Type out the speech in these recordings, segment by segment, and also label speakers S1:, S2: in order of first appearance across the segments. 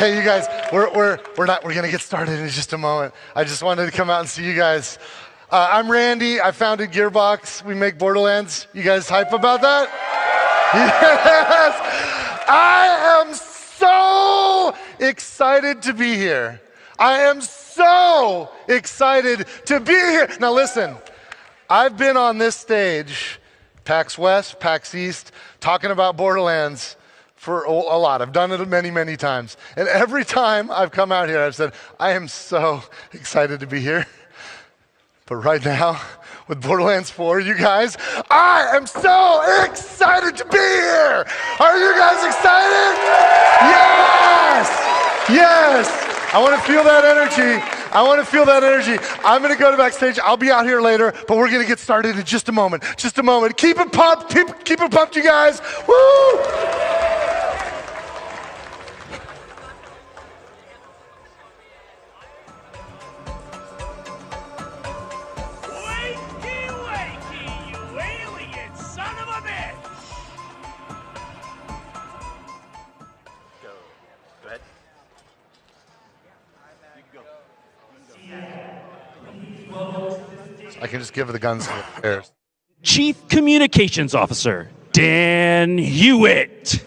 S1: Hey, you guys, we're gonna get started in just a moment. I just wanted to come out and see you guys. I'm Randy. I founded Gearbox. We make Borderlands. You guys hype about that? Yes. I am so excited to be here. I am so excited to be here. Now listen, I've been on this stage, PAX West, PAX East, talking about Borderlands for a lot. I've done it many, many times. And every time I've come out here, I've said, I am so excited to be here. But right now, with Borderlands 4, you guys, I am so excited to be here. Are you guys excited? Yes! Yes! I want to feel that energy. I want to feel that energy. I'm going to go to backstage. I'll be out here later, but we're going to get started in just a moment. Just a moment. Keep it pumped. Keep it pumped, you guys. Woo! I can just give the guns to the bears.
S2: Chief Communications Officer, Dan Hewitt.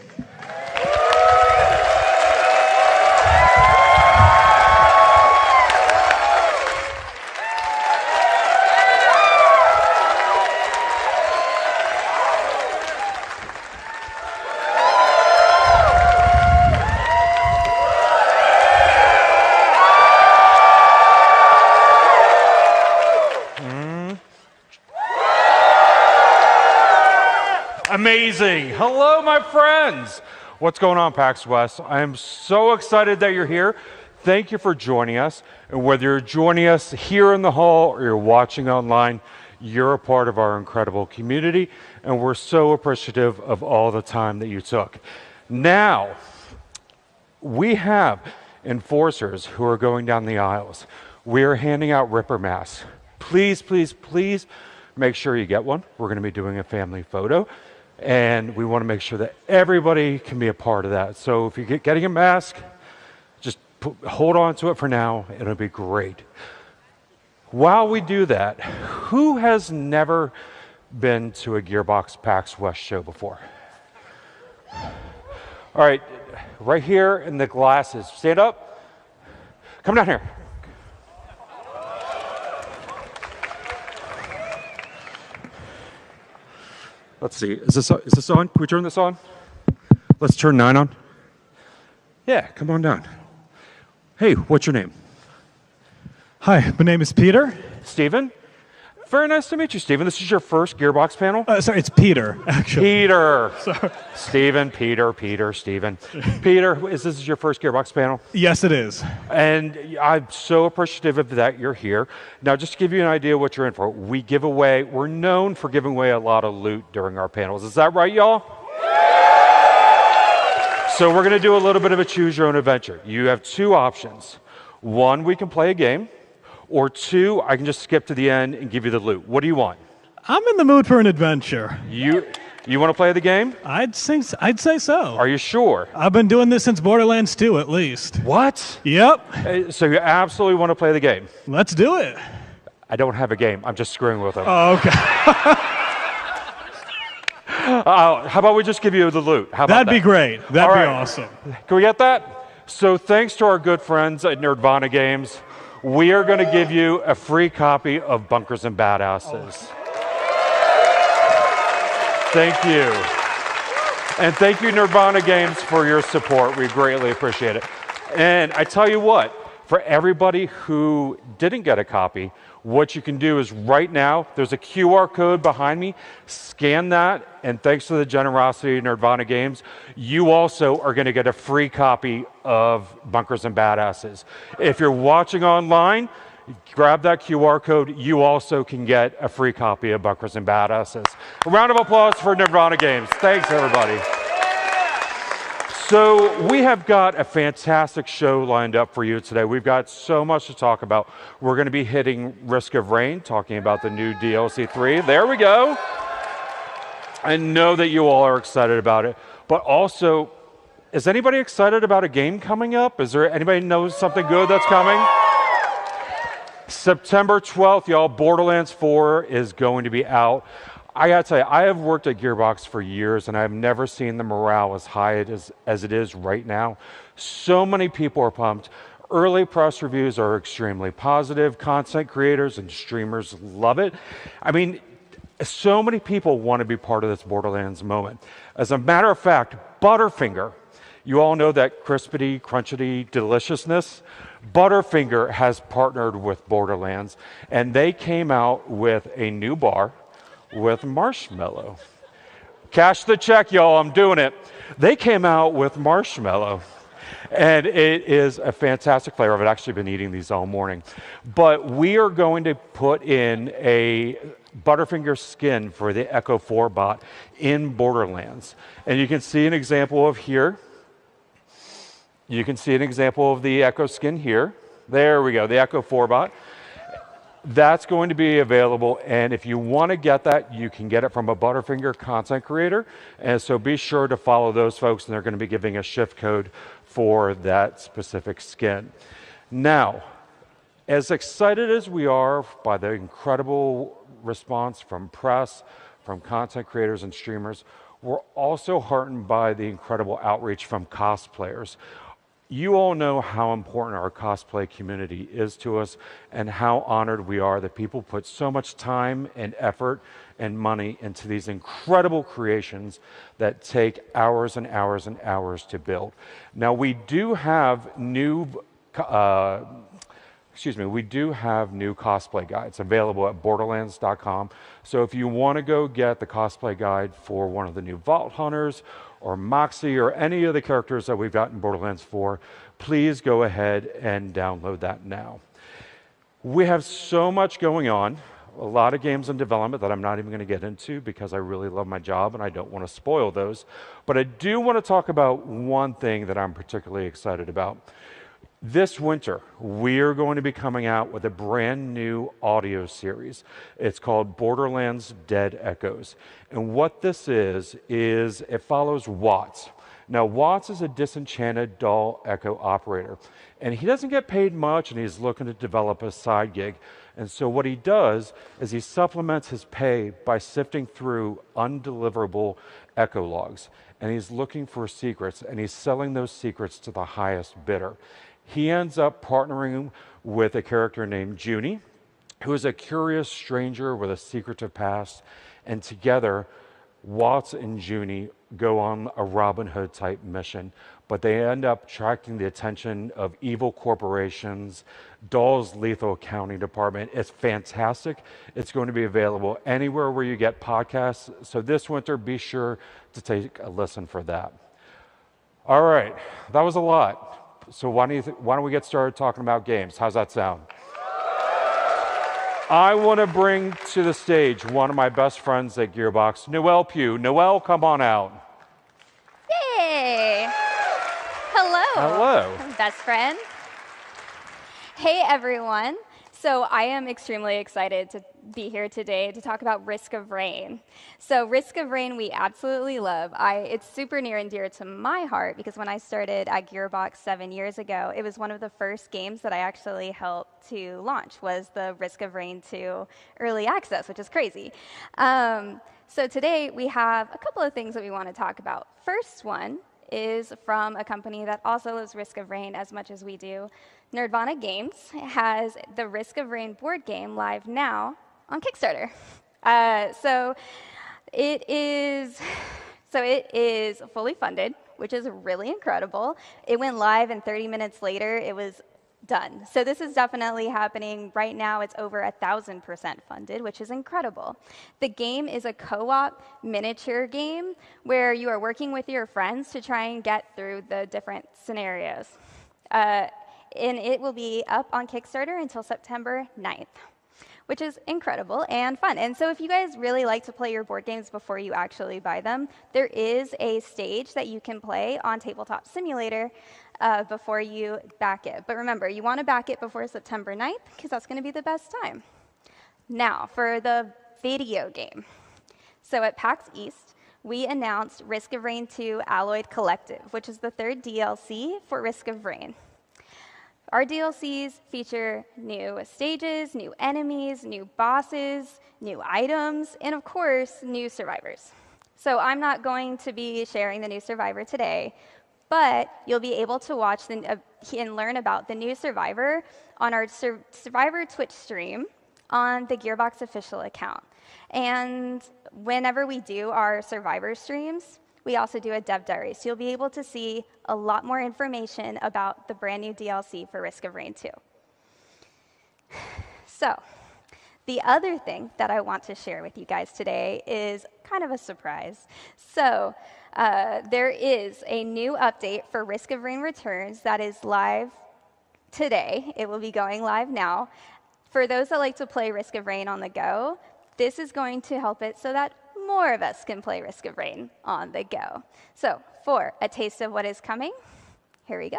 S2: Amazing. Hello, my friends. What's going on, PAX West? I am so excited that you're here. Thank you for joining us. And whether you're joining us here in the hall or you're watching online, you're a part of our incredible community, and we're so appreciative of all the time that you took. Now, we have enforcers who are going down the aisles. We're handing out Ripper masks. Please, please, please make sure you get one. We're going to be doing a family photo. And we want to make sure that everybody can be a part of that. So if you're getting a mask, just hold on to it for now. It'll be great. While we do that, who has never been to a Gearbox PAX West show before? All right, right here in the glasses. Stand up. Come down here. Let's see, is this on? Can we turn this on? Let's turn 9 on. Yeah, come on down. Hey, what's your name?
S3: Hi, my name is Peter.
S2: Steven? Very nice to meet you, Steven. This is your first Gearbox panel?
S3: Sorry, it's Peter, actually.
S2: Peter.
S3: Sorry.
S2: Steven, Peter, Steven. Peter, this is your first Gearbox panel?
S3: Yes, it is.
S2: And I'm so appreciative of that you're here. Now, just to give you an idea of what you're in for, we're known for giving away a lot of loot during our panels. Is that right, y'all? So we're going to do a little bit of a choose your own adventure. You have two options. One, we can play a game. Or two, I can just skip to the end and give you the loot. What do you want?
S3: I'm in the mood for an adventure.
S2: You want to play the game?
S3: I'd say so.
S2: Are you sure?
S3: I've been doing this since Borderlands 2, at least.
S2: What?
S3: Yep.
S2: So you absolutely want to play the game?
S3: Let's do it.
S2: I don't have a game. I'm just screwing with them.
S3: Oh, okay.
S2: How about we just give you the loot? How about
S3: That'd be great. That'd be awesome.
S2: Can we get that? So thanks to our good friends at Nerdvana Games, we are going to give you a free copy of Bunkers and Badasses. Thank you. And thank you, Nerdvana Games, for your support. We greatly appreciate it. And I tell you what, for everybody who didn't get a copy, what you can do is right now, there's a QR code behind me. Scan that, and thanks to the generosity of Nerdvana Games, you also are going to get a free copy of Bunkers and Badasses. If you're watching online, grab that QR code. You also can get a free copy of Bunkers and Badasses. A round of applause for Nerdvana Games. Thanks, everybody. So we have got a fantastic show lined up for you today. We've got so much to talk about. We're going to be hitting Risk of Rain, talking about the new DLC 3. There we go. I know that you all are excited about it, but also is anybody excited about a game coming up? Is there anybody knows something good that's coming? September 12th, y'all, Borderlands 4 is going to be out. I gotta tell you, I have worked at Gearbox for years, and I've never seen the morale as high as it is right now. So many people are pumped. Early press reviews are extremely positive. Content creators and streamers love it. I mean, so many people want to be part of this Borderlands moment. As a matter of fact, Butterfinger, you all know that crispity, crunchity deliciousness. Butterfinger has partnered with Borderlands, and they came out with a new bar with marshmallow. Cash the check, y'all, I'm doing it. They came out with marshmallow, and it is a fantastic flavor. I've actually been eating these all morning. But we are going to put in a Butterfinger skin for the Echo 4 bot in Borderlands. And you can see an example of here. You can see an example of the Echo skin here. There we go, the Echo 4 bot. That's going to be available, and if you want to get that, you can get it from a Butterfinger content creator. And so be sure to follow those folks, and they're going to be giving a shift code for that specific skin. Now, as excited as we are by the incredible response from press, from content creators and streamers, we're also heartened by the incredible outreach from cosplayers. You all know how important our cosplay community is to us and how honored we are that people put so much time and effort and money into these incredible creations that take hours and hours and hours to build. Now, we do have new cosplay guides available at borderlands.com. So if you want to go get the cosplay guide for one of the new Vault Hunters or Moxie or any of the characters that we've got in Borderlands 4, please go ahead and download that now. We have so much going on, a lot of games in development that I'm not even going to get into because I really love my job and I don't want to spoil those. But I do want to talk about one thing that I'm particularly excited about. This winter, we are going to be coming out with a brand new audio series. It's called Borderlands Dead Echoes. And what this is it follows Watts. Now, Watts is a disenchanted doll echo operator, and he doesn't get paid much, and he's looking to develop a side gig. And so what he does is he supplements his pay by sifting through undeliverable echo logs, and he's looking for secrets, and he's selling those secrets to the highest bidder. He ends up partnering with a character named Junie, who is a curious stranger with a secretive past, and together, Watts and Junie go on a Robin Hood type mission, but they end up attracting the attention of evil corporations, Doll's Lethal Accounting Department. It's fantastic. It's going to be available anywhere where you get podcasts. So this winter, be sure to take a listen for that. All right, that was a lot. So why don't we get started talking about games? How's that sound? I want to bring to the stage one of my best friends at Gearbox, Noelle Pugh. Noelle, come on out.
S4: Yay! Hello.
S2: Hello.
S4: Best friend. Hey, everyone. So I am extremely excited to be here today to talk about Risk of Rain. So Risk of Rain we absolutely love. It's super near and dear to my heart because when I started at Gearbox 7 years ago, it was one of the first games that I actually helped to launch was the Risk of Rain 2 early access, which is crazy. So today we have a couple of things that we want to talk about. First one is from a company that also loves Risk of Rain as much as we do. Nerdvana Games has the Risk of Rain board game live now on Kickstarter. So it is fully funded, which is really incredible. It went live, and 30 minutes later, it was done. So this is definitely happening right now. It's over 1,000% funded, which is incredible. The game is a co-op miniature game where you are working with your friends to try and get through the different scenarios. And it will be up on Kickstarter until September 9th, which is incredible and fun. And so if you guys really like to play your board games before you actually buy them, there is a stage that you can play on Tabletop Simulator before you back it. But remember, you want to back it before September 9th because that's going to be the best time. Now, for the video game. So at PAX East, we announced Risk of Rain 2 Alloyed Collective, which is the third DLC for Risk of Rain. Our DLCs feature new stages, new enemies, new bosses, new items, and of course, new survivors. So I'm not going to be sharing the new survivor today, but you'll be able to watch and learn about the new survivor on our Survivor Twitch stream on the Gearbox official account. And whenever we do our survivor streams, we also do a dev diary, so you'll be able to see a lot more information about the brand new DLC for Risk of Rain 2. So, the other thing that I want to share with you guys today is kind of a surprise. So, there is a new update for Risk of Rain Returns that is live today. It will be going live now. For those that like to play Risk of Rain on the go, this is going to help it so that more of us can play Risk of Rain on the go. So, for a taste of what is coming, here we go.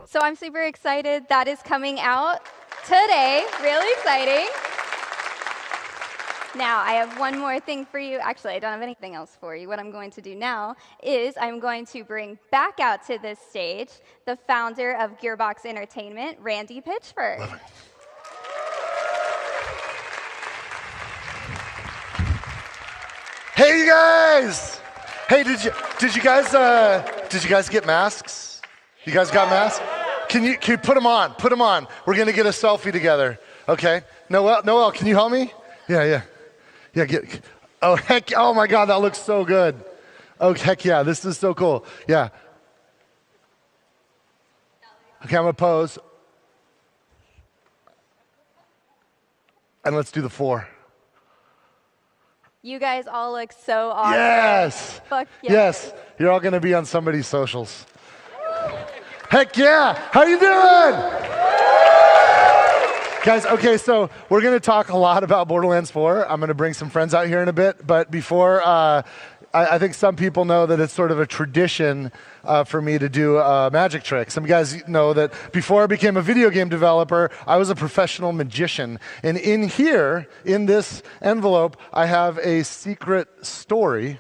S4: So I'm super excited. That is coming out today. Really exciting. Now, I have one more thing for you. Actually, I don't have anything else for you. What I'm going to do now is I'm going to bring back out to this stage the founder of Gearbox Entertainment, Randy Pitchford.
S1: Love it. Hey, you guys! Hey, did you guys get masks? You guys got masks? Can you put them on? Put them on. We're gonna get a selfie together. Okay. Noel, can you help me? Yeah. Oh heck! Oh my God, that looks so good. Oh heck yeah, this is so cool. Yeah. Okay, I'm gonna pose. And let's do the 4.
S4: You guys all look so awesome.
S1: Yes.
S4: Fuck yes.
S1: Yes. You're all gonna be on somebody's socials. Heck yeah! How you doing? Guys, okay, so we're going to talk a lot about Borderlands 4. I'm going to bring some friends out here in a bit, but before, I think some people know that it's sort of a tradition for me to do a magic trick. Some guys know that before I became a video game developer, I was a professional magician. And in here, in this envelope, I have a secret story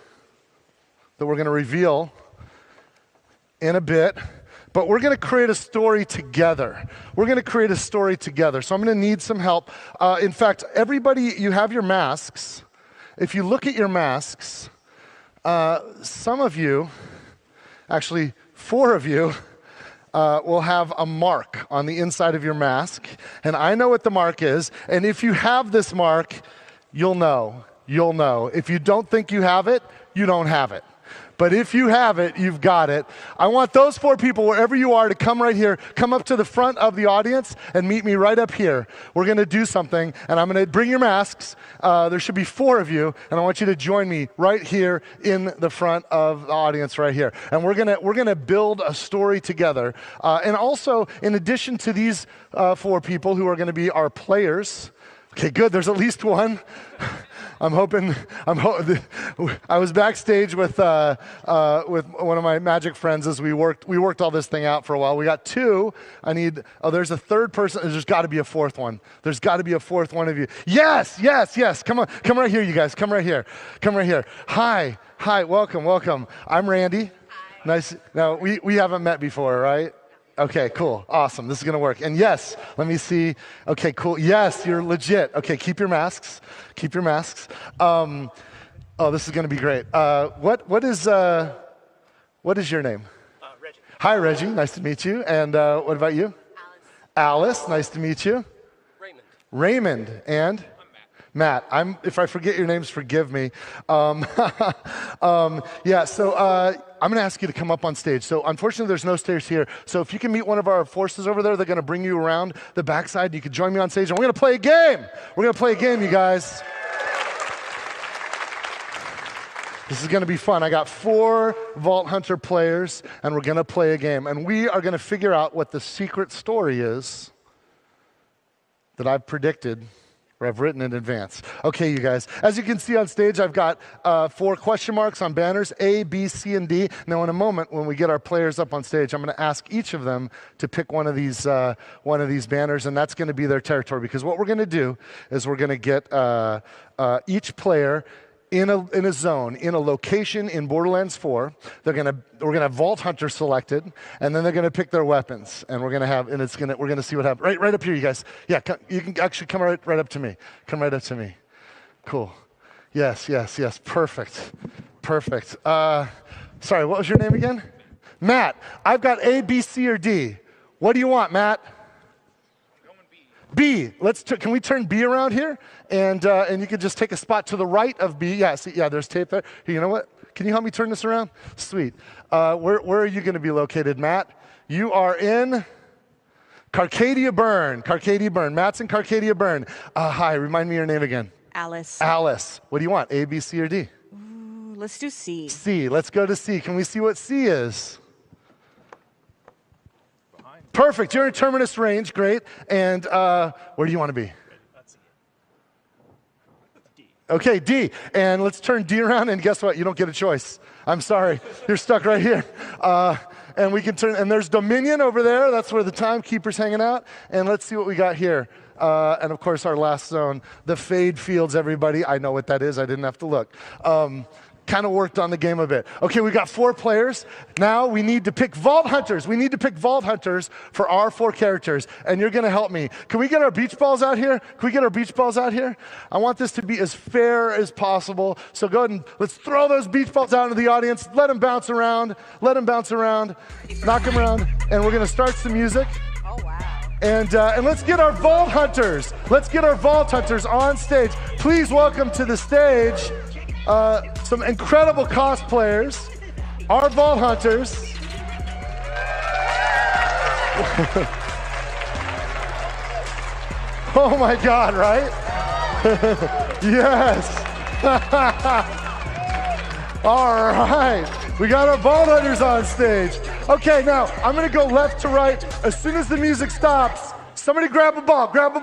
S1: that we're going to reveal in a bit. But we're going to create a story together. We're going to create a story together. So I'm going to need some help. In fact, everybody, you have your masks. If you look at your masks, some of you, actually 4 of you, will have a mark on the inside of your mask. And I know what the mark is. And if you have this mark, you'll know. You'll know. If you don't think you have it, you don't have it. But if you have it, you've got it. I want those 4 people, wherever you are, to come right here, come up to the front of the audience and meet me right up here. We're going to do something, and I'm going to bring your masks. There should be 4 of you, and I want you to join me right here in the front of the audience right here. And we're going to build a story together. And also, in addition to these 4 people who are going to be our players, okay, good, there's at least one. I was backstage with one of my magic friends as we worked all this thing out for a while. We got 2. There's a 3rd person. There's got to be a 4th one. There's got to be a 4th one of you. Yes. Come on, come right here, you guys. Come right here. Hi, welcome. I'm Randy. Hi. Nice. Now, we haven't met before, right? Okay, cool. Awesome. This is going to work. And yes, let me see. Okay, cool. Yes, you're legit. Okay, keep your masks. Oh, this is going to be great. What is your name?
S5: Reggie.
S1: Hi, Reggie. Nice to meet you. And what about you? Alice. Nice to meet you. Raymond. And? Matt. If I forget your names, forgive me. I'm going to ask you to come up on stage. So unfortunately, there's no stairs here. So if you can meet one of our forces over there, they're going to bring you around the backside. You can join me on stage, and we're going to play a game. You guys. This is going to be fun. I got 4 Vault Hunter players, and we're going to play a game. And we are going to figure out what the secret story is that I've predicted or I've written in advance. Okay, you guys. As you can see on stage, I've got 4 question marks on banners, A, B, C, and D. Now, in a moment, when we get our players up on stage, I'm going to ask each of them to pick one of these banners, and that's going to be their territory. Because what we're going to do is we're going to get each player in a zone, in a location in Borderlands 4. We're gonna have Vault Hunter selected, and then they're gonna pick their weapons, and we're gonna see what happens. Right up here, you guys. Yeah, you can actually come right up to me. Come right up to me. Cool. Yes. Perfect. Sorry, what was your name again? Matt. I've got A, B, C, or D. What do you want, Matt? B. Can we turn B around here? And you can just take a spot to the right of B. Yeah, see, there's tape there. Here, you know what? Can you help me turn this around? Sweet. Where are you going to be located, Matt? You are in Carcadia Burn. Matt's in Carcadia Burn. Hi, remind me your name again.
S5: Alice.
S1: Alice. What do you want, A, B, C, or D?
S5: Ooh, let's do C.
S1: C. Let's go to C. Can we see what C is? Perfect. You're in Terminus range. Great. And where do you want to be? Okay, D. And let's turn D around, and guess what? You don't get a choice. I'm sorry. You're stuck right here. And we can turn, and there's Dominion over there. That's where the timekeeper's hanging out. And let's see what we got here. And of course, our last zone, the Fade Fields, everybody. I know what that is. I didn't have to look. Kind of worked on the game a bit. Okay, we got 4 players. Now we need to pick Vault Hunters. We need to pick Vault Hunters for our 4 characters, and you're going to help me. Can we get our beach balls out here? I want this to be as fair as possible. So go ahead and let's throw those beach balls out into the audience. Let them bounce around. Knock them around. And we're going to start some music.
S5: Oh, wow.
S1: And let's get our Vault Hunters. On stage. Please welcome to the stage some incredible cosplayers, our Vault Hunters. Oh my God, right? Yes. All right. We got our Vault Hunters on stage. Okay, now I'm going to go left to right. As soon as the music stops, somebody grab a ball, grab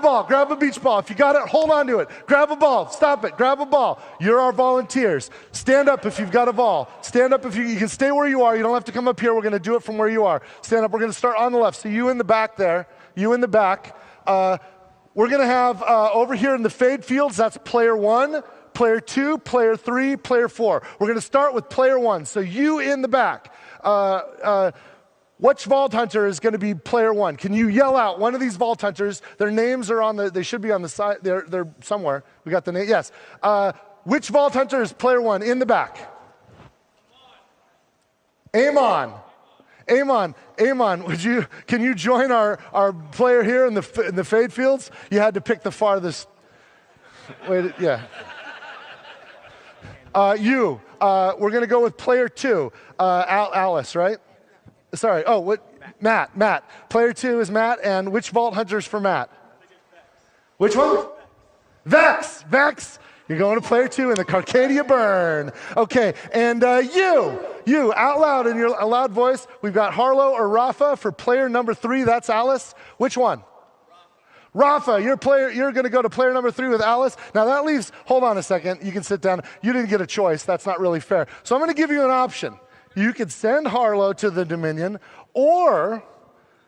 S1: a beach ball. If you got it, hold on to it. Grab a ball, stop it, grab a ball. You're our volunteers. Stand up if you've got a ball. Stand up if you can stay where you are. You don't have to come up here. We're going to do it from where you are. Stand up. We're going to start on the left. So you in the back there, we're going to have over here in the Fade Fields, that's player 1, player 2, player 3, player 4. We're going to start with player 1. So you in the back. Which Vault Hunter is going to be player 1? Can you yell out one of these Vault Hunters? Their names are they should be on the side. They're somewhere. We got the name. Yes. Which Vault Hunter is player 1 in the back? Amon. Can you join our player here in the Fade Fields? You had to pick the farthest. Wait, yeah. We're going to go with player 2, Alice, right? Sorry. Oh, what? Matt. Player 2 is Matt, and which Vault Hunter's for Matt? Which one? Vex. You're going to player 2 in the Carcadia Burn. Okay, and you out loud in your loud voice. We've got Harlow or Rafa for player number 3. That's Alice. Which one? Rafa, you're going to go to player number 3 with Alice. Now that leaves. Hold on a second. You can sit down. You didn't get a choice. That's not really fair. So I'm going to give you an option. You could send Harlow to the Dominion, or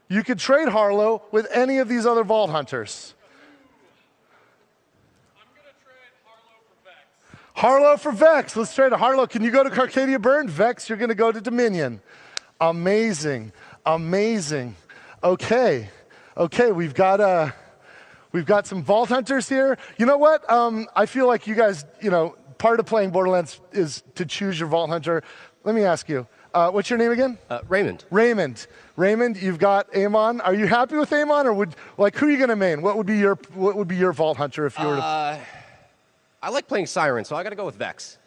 S1: you could trade Harlow with any of these other Vault Hunters.
S2: I'm going to trade Harlow for Vex.
S1: Let's trade Harlow. Can you go to Carcadia Burn? Vex, you're going to go to Dominion. Amazing. Okay, we've got some Vault Hunters here. You know what? I feel like you guys, part of playing Borderlands is to choose your Vault Hunter. Let me ask you, what's your name again?
S6: Raymond.
S1: Raymond, you've got Amon. Are you happy with Amon, or who are you gonna main? What would be your Vault Hunter if you were to?
S6: I like playing Siren, so I got to go with Vex.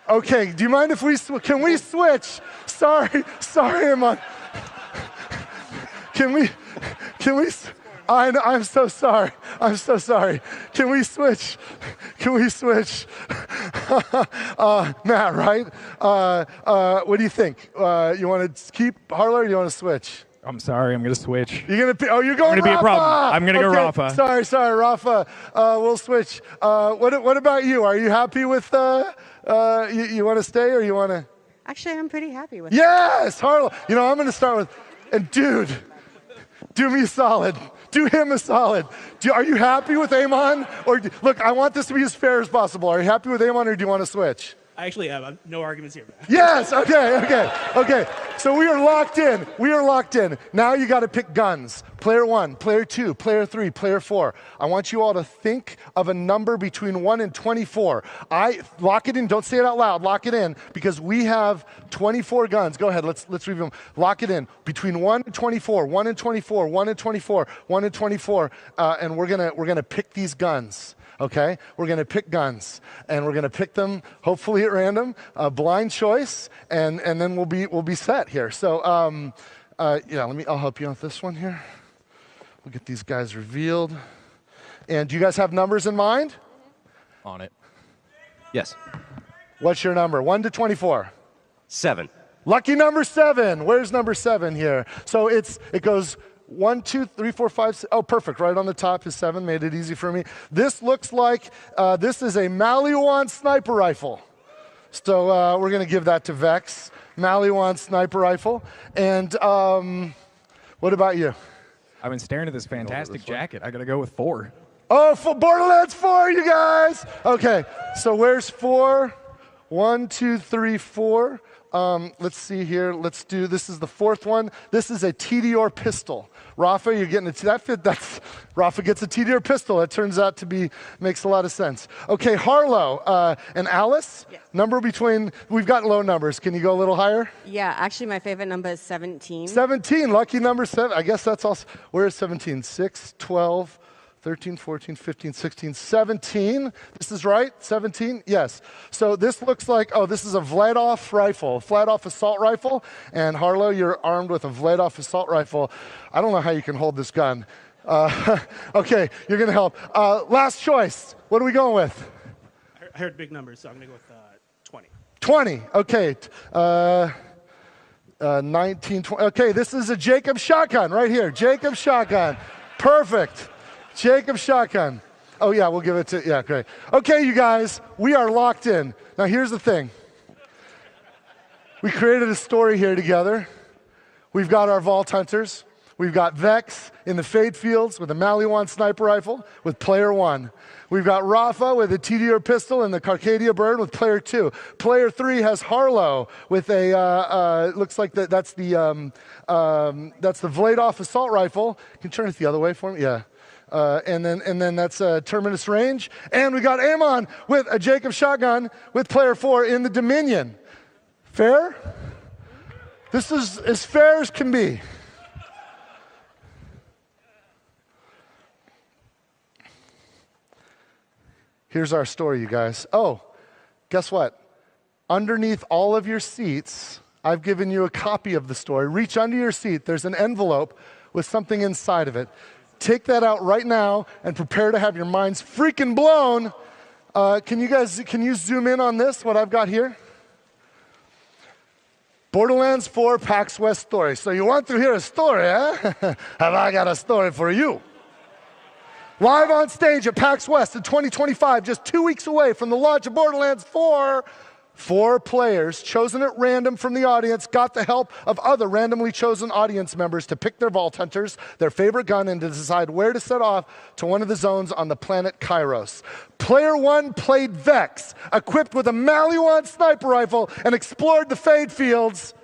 S1: Okay. Do you mind if can we switch? Sorry, Amon. Can we? I'm so sorry. Can we switch? Matt, right? What do you think? You want to keep Harlow or do you want to switch?
S7: I'm sorry, I'm going to switch.
S1: You're gonna. Oh, you're going.
S7: I'm gonna be a problem. I'm gonna go Rafa.
S1: Sorry, Rafa. We'll switch. What about you? Are you happy with? You want to stay or you want to?
S5: Actually, I'm pretty happy with it.
S1: Yes, Harlow. You know, I'm going to start with. And dude, do me a solid. Do him a solid. Are you happy with Amon? Or look, I want this to be as fair as possible. Are you happy with Amon or do you want to switch?
S3: I actually have no arguments here.
S1: Yes, okay. So we are locked in. Now you got to pick guns. Player 1, player 2, player 3, player 4. I want you all to think of a number between 1 and 24. Lock it in, don't say it out loud, lock it in, because we have 24 guns. Go ahead, let's review them. Lock it in. Between 1 and 24, 1 and 24, 1 and 24, 1 and 24, and we're gonna pick these guns. Okay, we're going to pick guns, and we're going to pick them hopefully at random, blind choice, and then we'll be set here. So I'll help you on this one here. We'll get these guys revealed. And do you guys have numbers in mind?
S6: On it. Yes.
S1: What's your number? 1 to 24.
S6: 7.
S1: Lucky number 7. Where's number 7 here? So it goes 1, 2, 3, 4, 5, 6. Oh, perfect. Right on the top is 7. Made it easy for me. This looks like this is a Maliwan sniper rifle. So we're going to give that to Vex. Maliwan sniper rifle. And what about you?
S7: I've been staring at this fantastic jacket. I got to go with 4.
S1: Oh, for Borderlands 4, you guys. Okay, so where's 4? 1, 2, 3, 4. Let's see here. This is the 4th one. This is a TDR pistol. Rafa, you're getting Rafa gets a TDR pistol. That turns out to makes a lot of sense. Okay, Harlow and Alice,
S5: yes.
S1: We've got low numbers. Can you go a little higher?
S5: Yeah, actually my favorite number is 17.
S1: 17, lucky number 7. I guess that's also, where is 17? 6, 12, 13, 14, 15, 16, 17. This is right? 17? Yes. So this looks like, this is a Vladov rifle, Vladov assault rifle. And Harlow, you're armed with a Vladov assault rifle. I don't know how you can hold this gun. Okay, you're going to help. Last choice. What are we going with?
S3: I heard big numbers, so I'm going to go with 20.
S1: 20. Okay. 19, 20. Okay, this is a Jacob shotgun right here. Jacob shotgun. Perfect. Jacob shotgun. Oh, yeah, we'll give it to, yeah, great. Okay, you guys, we are locked in. Now, here's the thing. We created a story here together. We've got our Vault Hunters. We've got Vex in the Fade Fields with a Maliwan sniper rifle with player 1. We've got Rafa with a TDR pistol and the Carcadia Bird with player 2. Player 3 has Harlow with a, looks like that's the Vladov assault rifle. Can you turn it the other way for me? Yeah. And then that's Terminus range. And we got Amon with a Jacob shotgun with player 4 in the Dominion. Fair? This is as fair as can be. Here's our story, you guys. Oh, guess what? Underneath all of your seats, I've given you a copy of the story. Reach under your seat. There's an envelope with something inside of it. Take that out right now and prepare to have your minds freaking blown. Can you zoom in on this, what I've got here? Borderlands 4 PAX West story. So you want to hear a story, eh? Have I got a story for you? Live on stage at PAX West in 2025, just 2 weeks away from the launch of Borderlands 4, 4 players chosen at random from the audience got the help of other randomly chosen audience members to pick their Vault Hunters, their favorite gun, and to decide where to set off to one of the zones on the planet Kairos. Player 1 played Vex, equipped with a Maliwan sniper rifle, and explored the Fade Fields.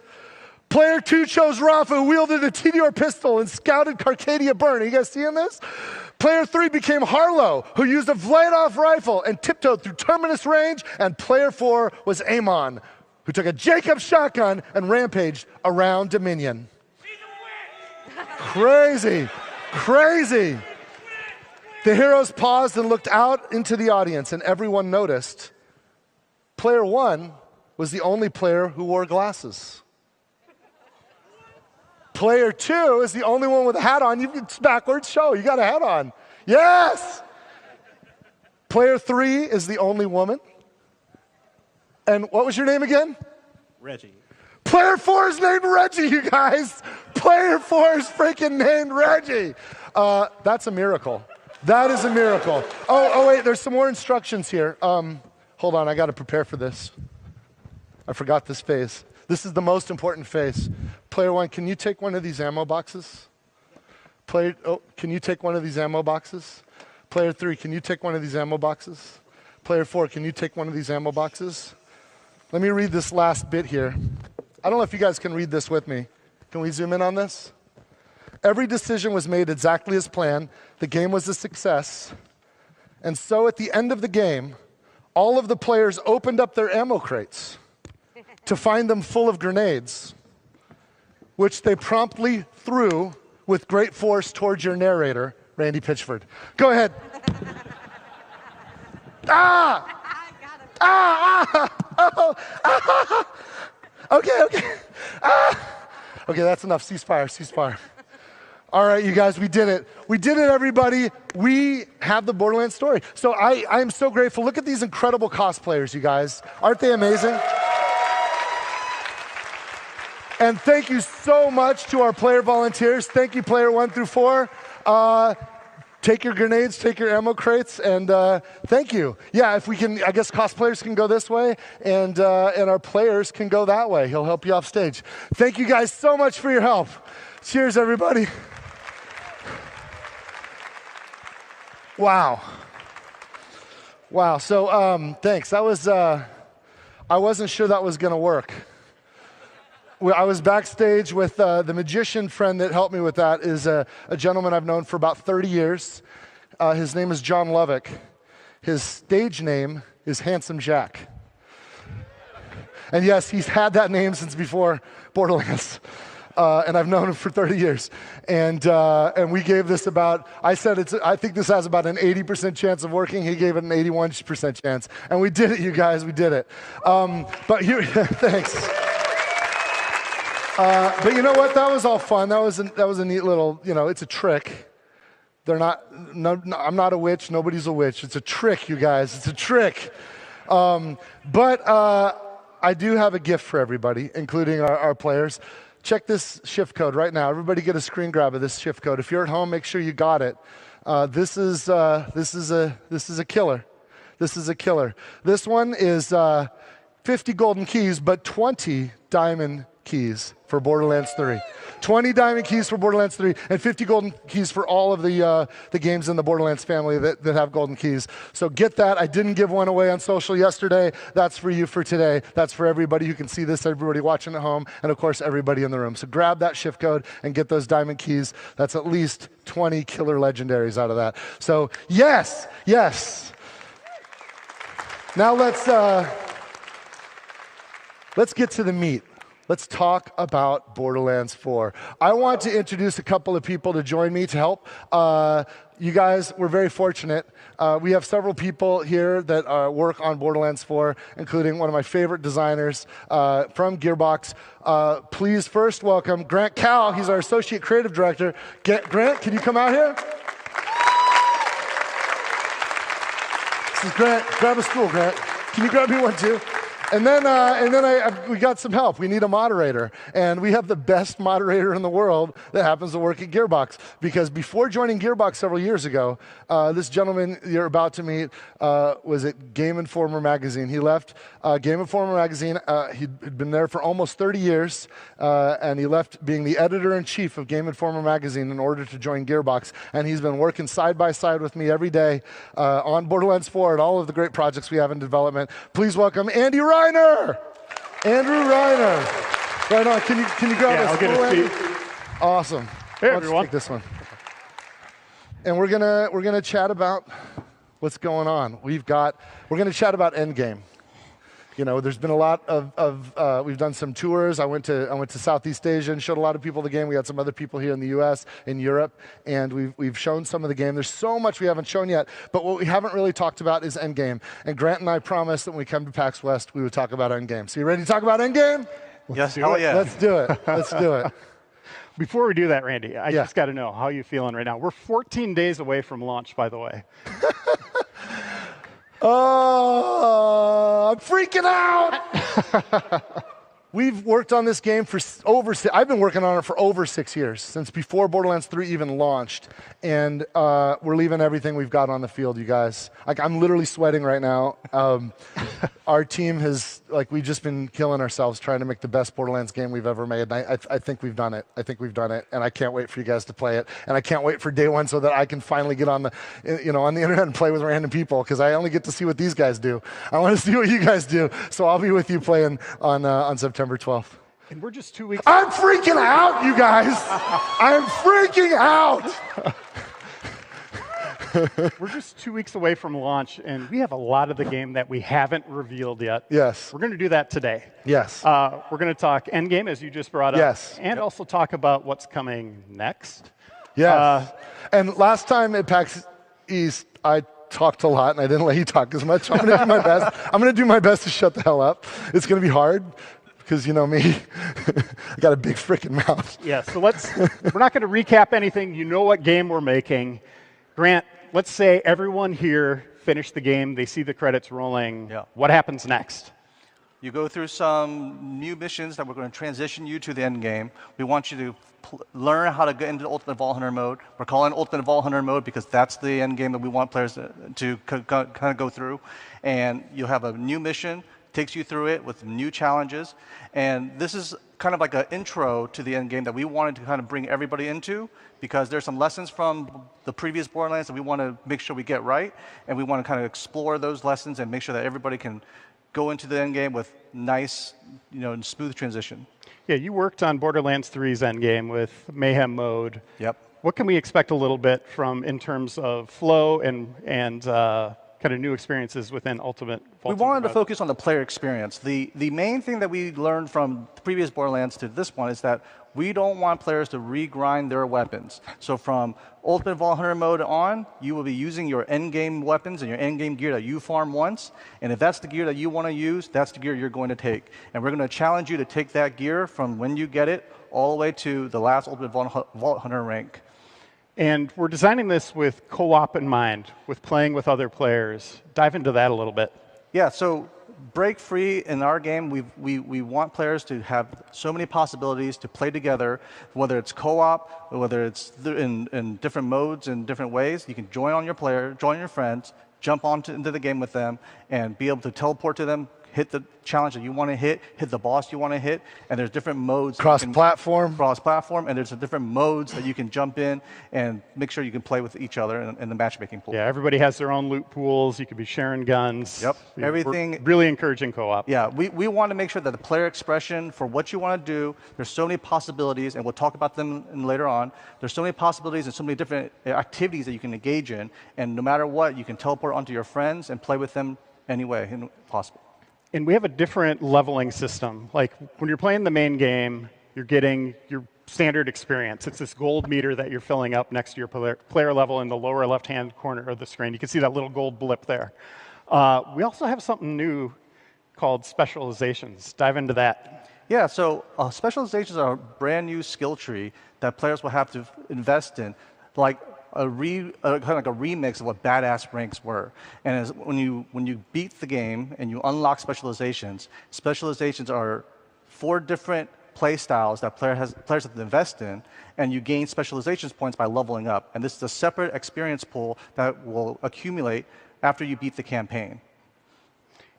S1: Player 2 chose Rafa, who wielded a TDR pistol and scouted Carcadia Burn. Are you guys seeing this? Player 3 became Harlow, who used a Vladov rifle and tiptoed through Terminus range. And player 4 was Amon, who took a Jacob shotgun and rampaged around Dominion. Crazy, crazy. The heroes paused and looked out into the audience, and everyone noticed player 1 was the only player who wore glasses. Player 2 is the only one with a hat on. It's backwards. Show, you got a hat on. Yes! Player 3 is the only woman. And what was your name again?
S3: Reggie.
S1: Player 4 is named Reggie, you guys. Player 4 is freaking named Reggie. That's a miracle. That is a miracle. Oh, wait, there's some more instructions here. Hold on, I got to prepare for this. I forgot this phase. This is the most important phase. Player 1, can you take one of these ammo boxes? Can you take one of these ammo boxes? Player 3, can you take one of these ammo boxes? Player 4, can you take one of these ammo boxes? Let me read this last bit here. I don't know if you guys can read this with me. Can we zoom in on this? Every decision was made exactly as planned. The game was a success. And so at the end of the game, all of the players opened up their ammo crates to find them full of grenades, which they promptly threw with great force towards your narrator, Randy Pitchford. Go ahead. Okay. Okay, that's enough. Ceasefire. All right, you guys, we did it. We did it, everybody. We have the Borderlands story. So I am so grateful. Look at these incredible cosplayers, you guys. Aren't they amazing? And thank you so much to our player volunteers. Thank you, player 1 through 4. Take your grenades, take your ammo crates, and thank you. Yeah, if we can, I guess cosplayers can go this way, and our players can go that way. He'll help you off stage. Thank you guys so much for your help. Cheers, everybody. Wow. So thanks. That was, I wasn't sure that was going to work. I was backstage with the magician friend that helped me with that is a gentleman I've known for about 30 years. His name is John Lovick. His stage name is Handsome Jack. And yes, he's had that name since before Borderlands. And I've known him for 30 years. And we gave this about, I think this has about an 80% chance of working. He gave it an 81% chance. And we did it, you guys, we did it. But here, thanks. But you know what? That was all fun. That was a neat little, it's a trick. I'm not a witch. Nobody's a witch. It's a trick, you guys. It's a trick. But I do have a gift for everybody, including our players. Check this shift code right now. Everybody get a screen grab of this shift code. If you're at home, make sure you got it. This is a killer. This is a killer. This one is 50 golden keys, but 20 diamond keys for Borderlands 3. 20 diamond keys for Borderlands 3 and 50 golden keys for all of the games in the Borderlands family that have golden keys. So get that. I didn't give one away on social yesterday. That's for you for today. That's for everybody who can see this, everybody watching at home, and of course everybody in the room. So grab that shift code and get those diamond keys. That's at least 20 killer legendaries out of that. So yes. Now let's get to the meat. Let's talk about Borderlands 4. I want to introduce a couple of people to join me to help. You guys, we're very fortunate. We have several people here that work on Borderlands 4, including one of my favorite designers from Gearbox. Please first welcome Grant Cowell. He's our Associate Creative Director. Grant, can you come out here? This is Grant. Grab a stool, Grant. Can you grab me one too? And then we got some help. We need a moderator. And we have the best moderator in the world that happens to work at Gearbox. Because before joining Gearbox several years ago, this gentleman you're about to meet was at Game Informer magazine. He left Game Informer magazine. He'd been there for almost 30 years. And he left being the editor-in-chief of Game Informer magazine in order to join Gearbox. And he's been working side by side with me every day on Borderlands 4 and all of the great projects we have in development. Please welcome Andy Reiner. Andrew Reiner. Right on. Can you grab us?
S8: I'll get a seat.
S1: Awesome.
S8: Hey,
S1: Let's
S8: everyone.
S1: take this one. And we're gonna chat about what's going on. We're gonna chat about Endgame. You know, there's been a lot of we've done some tours. I went to Southeast Asia and showed a lot of people the game. We had some other people here in the US, in Europe, and we've shown some of the game. There's so much we haven't shown yet, but what we haven't really talked about is Endgame. And Grant and I promised that when we come to PAX West, we would talk about Endgame. So you ready to talk about Endgame?
S8: Yes, hell yeah.
S1: Let's do it. Let's do it.
S8: Before we do that, Randy, I just got to know how you feeling right now. We're 14 days away from launch, by the way.
S1: I'm freaking out. We've worked on this game for I've been working on it for over 6 years, since before Borderlands 3 even launched. And we're leaving everything we've got on the field, you guys. Like, I'm literally sweating right now. Our team has, we've just been killing ourselves trying to make the best Borderlands game we've ever made. And I think we've done it. I think we've done it. And I can't wait for you guys to play it. And I can't wait for day one so that I can finally get on the internet and play with random people, because I only get to see what these guys do. I want to see what you guys do. So I'll be with you playing on September 12th.
S8: And we're just 2 weeks.
S1: I'm freaking out, you guys. I'm freaking out.
S8: We're just 2 weeks away from launch, and we have a lot of the game that we haven't revealed yet.
S1: Yes.
S8: We're going to do that today.
S1: Yes.
S8: We're going to talk Endgame, as you just brought up.
S1: Yes.
S8: And also talk about what's coming next.
S1: Yes. And last time at PAX East, I talked a lot, and I didn't let you talk as much. I'm going to do my best. I'm going to do my best to shut the hell up. It's going to be hard, because you know me. I got a big freaking mouth.
S8: Yeah, so we're not going to recap anything. You know what game we're making. Grant, let's say everyone here finished the game. They see the credits rolling.
S9: Yeah.
S8: What happens next?
S9: You go through some new missions that we're going to transition you to the end game. We want you to learn how to get into Ultimate Vault Hunter mode. We're calling it Ultimate Vault Hunter mode because that's the end game that we want players to kind of go through. And you'll have a new mission, takes you through it with new challenges. And this is kind of like an intro to the end game that we wanted to kind of bring everybody into, because there's some lessons from the previous Borderlands that we want to make sure we get right. And we want to kind of explore those lessons and make sure that everybody can go into the end game with nice, and smooth transition.
S8: Yeah, you worked on Borderlands 3's endgame with Mayhem mode.
S9: Yep.
S8: What can we expect a little bit from in terms of flow and kind of new experiences within Ultimate Vault?
S9: We wanted to focus on the player experience. The main thing that we learned from the previous Borderlands to this one is that we don't want players to regrind their weapons. So from Ultimate Vault Hunter mode on, you will be using your endgame weapons and your endgame gear that you farm once. And if that's the gear that you want to use, that's the gear you're going to take. And we're going to challenge you to take that gear from when you get it all the way to the last Ultimate Vault Hunter rank.
S8: And we're designing this with co-op in mind, with playing with other players. Dive into that a little bit.
S9: Yeah, so break free in our game, we want players to have so many possibilities to play together, whether it's co-op, whether it's in different modes and different ways. You can join your friends, jump into the game with them, and be able to teleport to them, hit the challenge that you want to hit the boss you want to hit, and there's different modes.
S1: Cross-platform.
S9: Cross-platform, and there's different modes that you can jump in and make sure you can play with each other in the matchmaking pool.
S8: Yeah, everybody has their own loot pools. You could be sharing guns.
S9: Yep,
S8: everything. We're really encouraging co-op.
S9: Yeah, we want to make sure that the player expression for what you want to do, there's so many possibilities, and we'll talk about them later on. There's so many possibilities and so many different activities that you can engage in, and no matter what, you can teleport onto your friends and play with them any way possible.
S8: And we have a different leveling system. Like when you're playing the main game, you're getting your standard experience. It's this gold meter that you're filling up next to your player level in the lower left-hand corner of the screen. You can see that little gold blip there. We also have something new called specializations. Dive into that.
S9: Yeah, so specializations are a brand new skill tree that players will have to invest in, like kind of like a remix of what badass ranks were. And when you beat the game and you unlock specializations, specializations are 4 different play styles that players have to invest in, and you gain specializations points by leveling up. And this is a separate experience pool that will accumulate after you beat the campaign.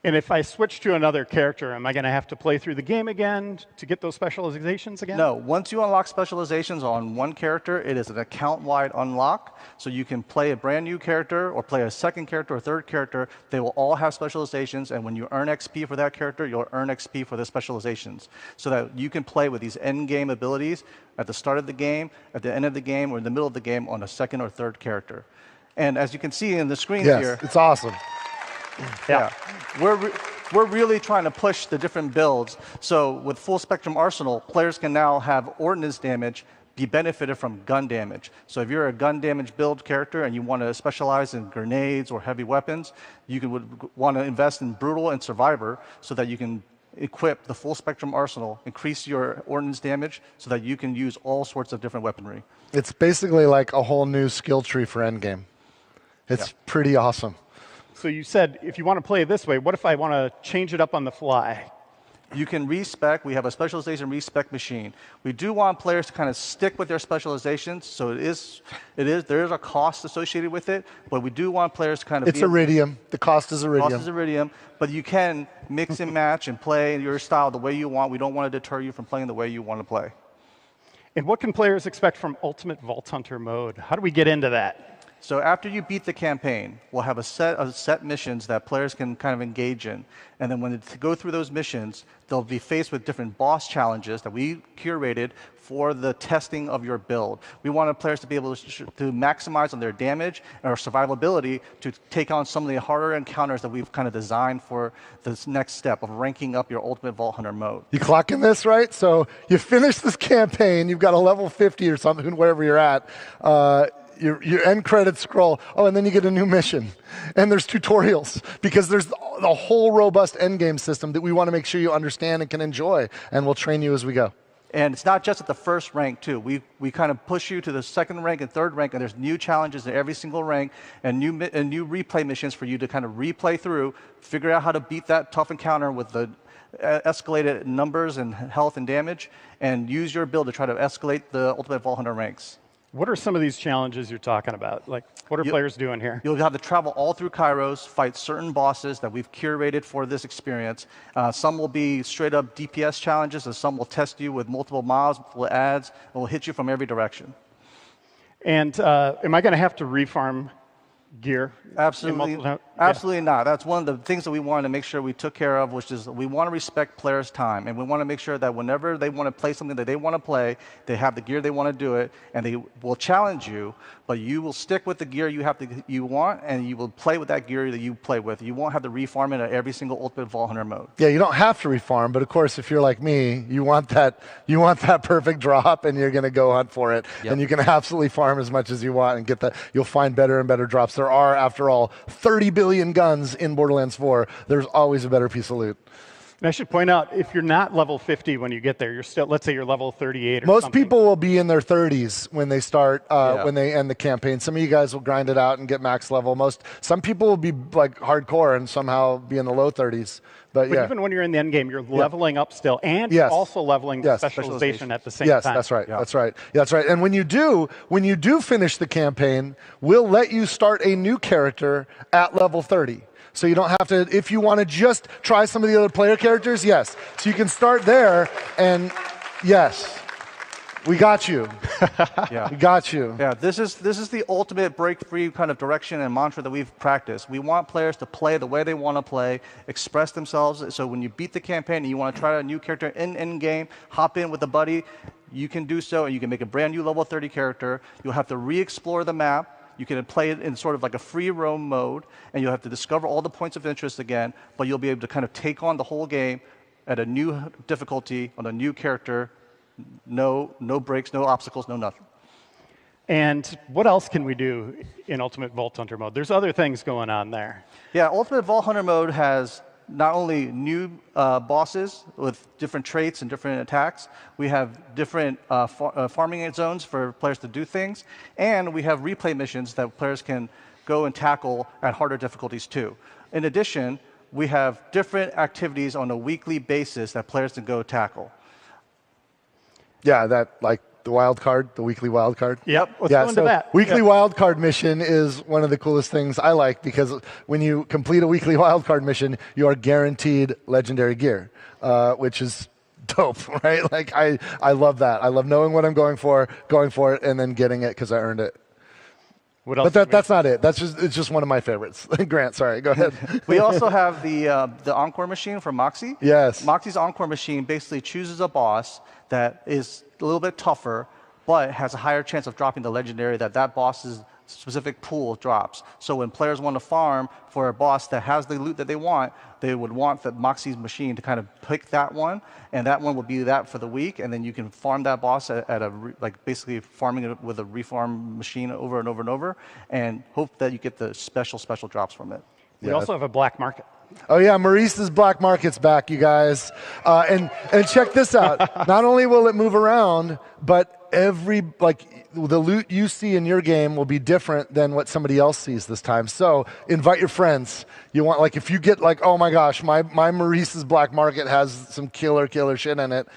S8: And if I switch to another character, am I going to have to play through the game again to get those specializations again?
S9: No. Once you unlock specializations on one character, it is an account-wide unlock. So you can play a brand new character or play a second character or third character. They will all have specializations. And when you earn XP for that character, you'll earn XP for the specializations. So that you can play with these end-game abilities at the start of the game, at the end of the game, or in the middle of the game on a second or third character. And as you can see in the screens here.
S1: Yes, it's awesome.
S9: Yeah. We're really trying to push the different builds. So with Full Spectrum Arsenal, players can now have ordnance damage be benefited from gun damage. So if you're a gun damage build character and you want to specialize in grenades or heavy weapons, you would want to invest in Brutal and Survivor so that you can equip the Full Spectrum Arsenal, increase your ordnance damage so that you can use all sorts of different weaponry.
S1: It's basically like a whole new skill tree for Endgame. It's pretty awesome.
S8: So you said if you want to play this way, what if I want to change it up on the fly?
S9: You can respec. We have a specialization respec machine. We do want players to kind of stick with their specializations, so there is a cost associated with it, but we do want players to kind of.
S1: It's iridium. The cost is iridium.
S9: Cost is iridium, but you can mix and match and play your style the way you want. We don't want to deter you from playing the way you want to play.
S8: And what can players expect from Ultimate Vault Hunter mode? How do we get into that?
S9: So after you beat the campaign, we'll have a set missions that players can kind of engage in. And then when they go through those missions, they'll be faced with different boss challenges that we curated for the testing of your build. We wanted players to be able to maximize on their damage or survivability to take on some of the harder encounters that we've kind of designed for this next step of ranking up your Ultimate Vault Hunter mode.
S1: You clocking this, right? So you finish this campaign, you've got a level 50 or something, wherever you're at. Your end credits scroll. Oh, and then you get a new mission. And there's tutorials because there's the whole robust endgame system that we want to make sure you understand and can enjoy. And we'll train you as we go.
S9: And it's not just at the first rank, too. We kind of push you to the second rank and third rank, and there's new challenges in every single rank and new replay missions for you to kind of replay through, figure out how to beat that tough encounter with the escalated numbers and health and damage, and use your build to try to escalate the Ultimate Vault Hunter ranks.
S8: What are some of these challenges you're talking about? Like, what are players doing here?
S9: You'll have to travel all through Kairos, fight certain bosses that we've curated for this experience. Some will be straight-up DPS challenges, and some will test you with multiple mobs, multiple ads, and will hit you from every direction.
S8: And am I going to have to refarm gear?
S9: Absolutely not. That's one of the things that we wanted to make sure we took care of, which is we want to respect players' time, and we want to make sure that whenever they want to play something that they want to play, they have the gear they want to do it, and they will challenge you, but you will stick with the gear you want, and you will play with that gear that you play with. You won't have to refarm it at every single Ultimate Vault Hunter mode.
S1: Yeah, you don't have to refarm, but of course, if you're like me, you want that perfect drop, and you're going to go hunt for it, and you can absolutely farm as much as you want and get that. You'll find better and better drops. There are, after all, 30 billion guns in Borderlands 4. There's always a better piece of loot.
S8: And I should point out, if you're not level 50 when you get there, you're still, let's say you're level 38 or
S1: Most
S8: something.
S1: people will be in their 30s when they start, when they end the campaign. Some of you guys will grind it out and get max level. Some people will be like hardcore and somehow be in the low 30s. But yeah.
S8: Even when you're in the end game, you're leveling up still, and also leveling specialization at the same time.
S1: Yes, that's right. That's right. That's right. And when you do finish the campaign, we'll let you start a new character at level 30. So you don't have to, if you want to just try some of the other player characters, yes. So you can start there, and yes, we got you. We got you.
S9: Yeah, this is the ultimate break-free kind of direction and mantra that we've practiced. We want players to play the way they want to play, express themselves. So when you beat the campaign and you want to try out a new character in endgame, hop in with a buddy, you can do so, and you can make a brand new level 30 character. You'll have to re-explore the map. You can play it in sort of like a free roam mode, and you'll have to discover all the points of interest again, but you'll be able to kind of take on the whole game at a new difficulty on a new character. No breaks, no obstacles, no nothing.
S8: And what else can we do in Ultimate Vault Hunter mode? There's other things going on there.
S9: Yeah, Ultimate Vault Hunter mode has not only new bosses with different traits and different attacks, we have different farming zones for players to do things, and we have replay missions that players can go and tackle at harder difficulties too. In addition, we have different activities on a weekly basis that players can go tackle.
S1: Yeah, that like the wild card, the weekly wild card.
S8: Yep, let's go into that.
S1: Weekly wild card mission is one of the coolest things I like because when you complete a weekly wild card mission, you are guaranteed legendary gear, which is dope, right? Like I love that. I love knowing what I'm going for it, and then getting it because I earned it.
S8: What else?
S1: But that's not it. It's just one of my favorites. Grant, sorry, go ahead.
S9: We also have the Encore machine from Moxie.
S1: Yes.
S9: Moxie's Encore machine basically chooses a boss that is a little bit tougher, but has a higher chance of dropping the legendary that boss's specific pool drops. So when players want to farm for a boss that has the loot that they want, they would want the Moxie's machine to kind of pick that one, and that one will be that for the week, and then you can farm that boss like basically farming it with a refarm machine over and over and over, and hope that you get the special drops from it.
S8: We also have a black market.
S1: Oh yeah, Maurice's Black Market's back, you guys. And check this out. Not only will it move around, but the loot you see in your game will be different than what somebody else sees this time. So invite your friends. You want, like, if you get like, oh my gosh, my Maurice's Black Market has some killer shit in it.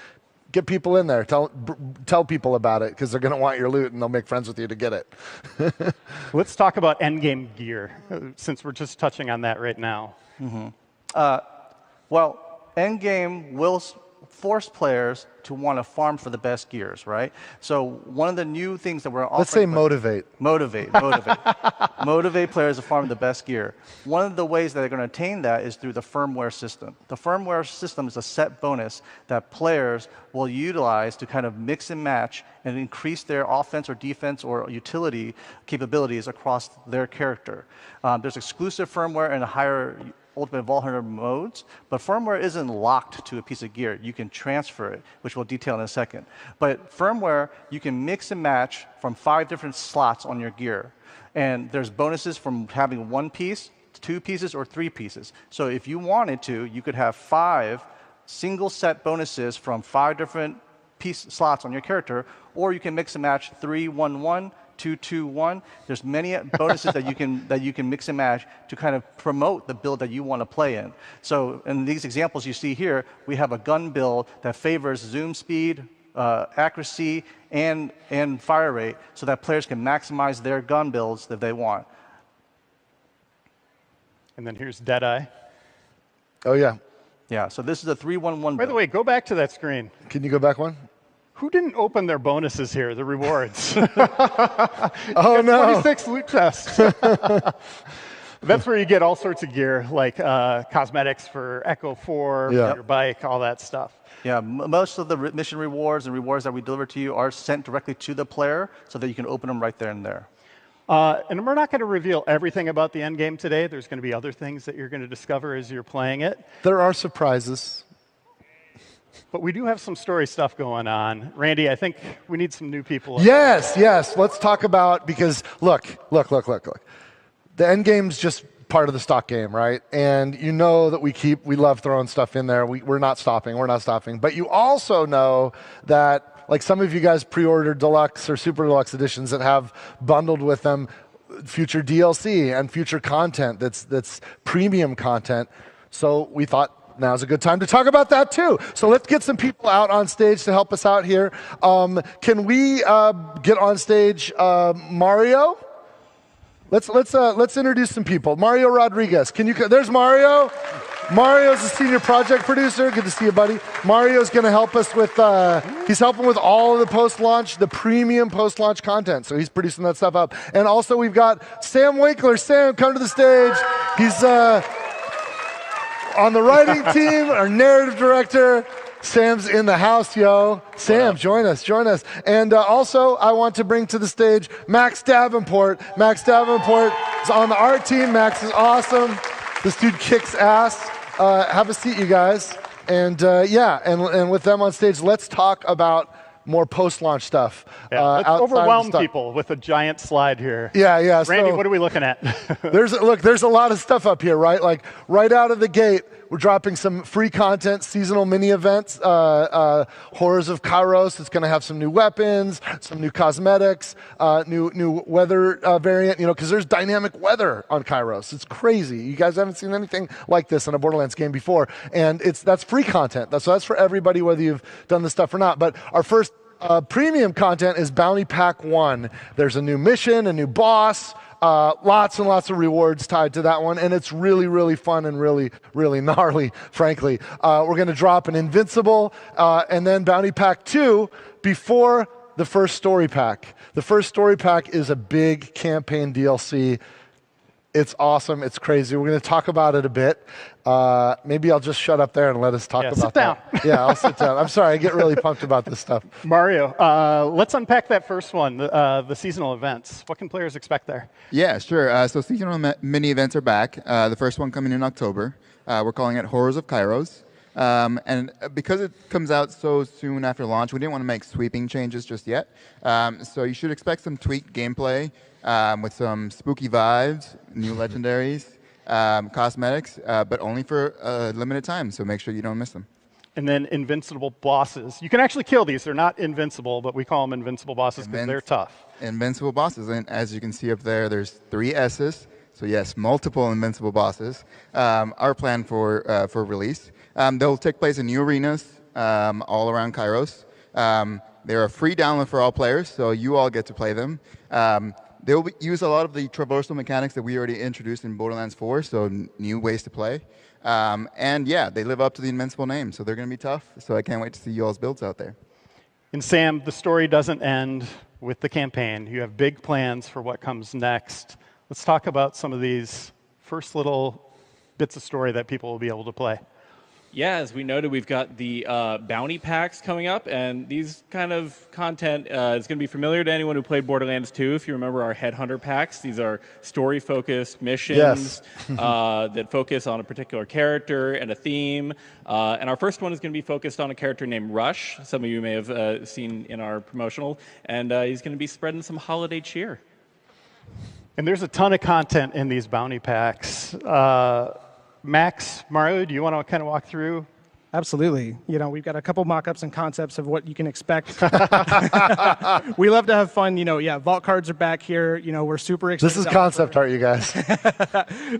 S1: Get people in there. Tell people about it because they're going to want your loot and they'll make friends with you to get it.
S8: Let's talk about endgame gear, since we're just touching on that right now.
S9: Well, endgame will force players to want to farm for the best gears, right? So one of the new things that we're offering...
S1: Let's say motivate.
S9: Motivate. Motivate players to farm the best gear. One of the ways that they're going to attain that is through the firmware system. The firmware system is a set bonus that players will utilize to kind of mix and match and increase their offense or defense or utility capabilities across their character. There's exclusive firmware and higher Ultimate Vault Hunter modes, but firmware isn't locked to a piece of gear. You can transfer it, which we'll detail in a second. But firmware, you can mix and match from 5 different slots on your gear. And there's bonuses from having 1 piece, 2 pieces, or 3 pieces. So if you wanted to, you could have 5 single set bonuses from 5 different slots on your character, or you can mix and match 3-1-1, 2-2-1. There's many bonuses that you can mix and match to kind of promote the build that you want to play in. So in these examples you see here, we have a gun build that favors zoom speed, accuracy, and fire rate, so that players can maximize their gun builds that they want.
S8: And then here's Deadeye.
S1: Oh yeah.
S9: Yeah. So this is a 3-1-1.
S8: By the way, go back to that screen.
S1: Can you go back one?
S8: Who didn't open their bonuses here, the rewards?
S1: Oh, no.
S8: 26 loot chests. That's where you get all sorts of gear, like cosmetics for Echo 4, for your bike, all that stuff.
S9: Yeah, most of the mission rewards and rewards that we deliver to you are sent directly to the player so that you can open them right there and there.
S8: And we're not going to reveal everything about the end game today. There's going to be other things that you're going to discover as you're playing it.
S1: There are surprises.
S8: But we do have some story stuff going on. Randy, I think we need some new people.
S1: Yes. Let's talk about, because look. The end game's just part of the stock game, right? And you know that we love throwing stuff in there. We're not stopping. But you also know that, like, some of you guys pre-ordered deluxe or super deluxe editions that have bundled with them future DLC and future content that's premium content. So we thought, now's a good time to talk about that too. So let's get some people out on stage to help us out here. Can we get on stage Mario? Let's introduce some people. Mario Rodriguez. There's Mario. Mario's a senior project producer. Good to see you, buddy. Mario's going to help us with, he's helping with all of the post-launch, the premium post-launch content. So he's producing that stuff up. And also we've got Sam Winkler. Sam, come to the stage. He's on the writing team, our narrative director. Sam's in the house, yo. Sam, join us. And also, I want to bring to the stage Max Davenport. Max Davenport is on the art team. Max is awesome. This dude kicks ass. Have a seat, you guys. And and with them on stage, let's talk about more post-launch stuff.
S8: Let's overwhelm people with a giant slide here.
S1: Yeah.
S8: Randy, what are we looking at?
S1: There's a lot of stuff up here, right? Like right out of the gate, we're dropping some free content, seasonal mini events, Horrors of Kairos. It's going to have some new weapons, some new cosmetics, new weather variant. Because there's dynamic weather on Kairos. It's crazy. You guys haven't seen anything like this in a Borderlands game before, and that's free content. So that's for everybody, whether you've done this stuff or not. But our first premium content is Bounty Pack 1. There's a new mission, a new boss, lots and lots of rewards tied to that one, and it's really, really fun and really, really gnarly, frankly. We're going to drop an Invincible and then Bounty Pack 2 before the first story pack. The first story pack is a big campaign DLC. It's awesome. It's crazy. We're going to talk about it a bit. Maybe I'll just shut up there and let us talk about
S8: sit down.
S1: that. Yeah, I'll sit down. I'm sorry. I get really pumped about this stuff.
S8: Mario, let's unpack that first one, the seasonal events. What can players expect there?
S10: Yeah, sure. So seasonal mini events are back. The first one coming in October. We're calling it Horrors of Kairos. And because it comes out so soon after launch, we didn't want to make sweeping changes just yet. So you should expect some tweaked gameplay with some spooky vibes, new legendaries, cosmetics, but only for a limited time, so make sure you don't miss them.
S8: And then invincible bosses. You can actually kill these. They're not invincible, but we call them invincible bosses because they're tough.
S10: Invincible bosses, and as you can see up there, there's 3 S's. So yes, multiple invincible bosses are planned for release. They'll take place in new arenas all around Kairos. They're a free download for all players, so you all get to play them. They'll use a lot of the traversal mechanics that we already introduced in Borderlands 4, so new ways to play. And yeah, they live up to the Invincible name, so they're going to be tough. So I can't wait to see you all's builds out there.
S8: And Sam, the story doesn't end with the campaign. You have big plans for what comes next. Let's talk about some of these first little bits of story that people will be able to play.
S11: Yeah, as we noted, we've got the bounty packs coming up, and these kind of content is going to be familiar to anyone who played Borderlands 2. If you remember our Headhunter packs, these are story-focused missions that focus on a particular character and a theme. And our first one is going to be focused on a character named Rush. Some of you may have seen in our promotional, and he's going to be spreading some holiday cheer.
S8: And there's a ton of content in these bounty packs. Max, Mario, do you want to kind of walk through?
S3: Absolutely. You know, we've got a couple mock-ups and concepts of what you can expect. We love to have fun. You know, yeah, vault cards are back here. You know, we're super excited.
S1: This is concept art, you guys.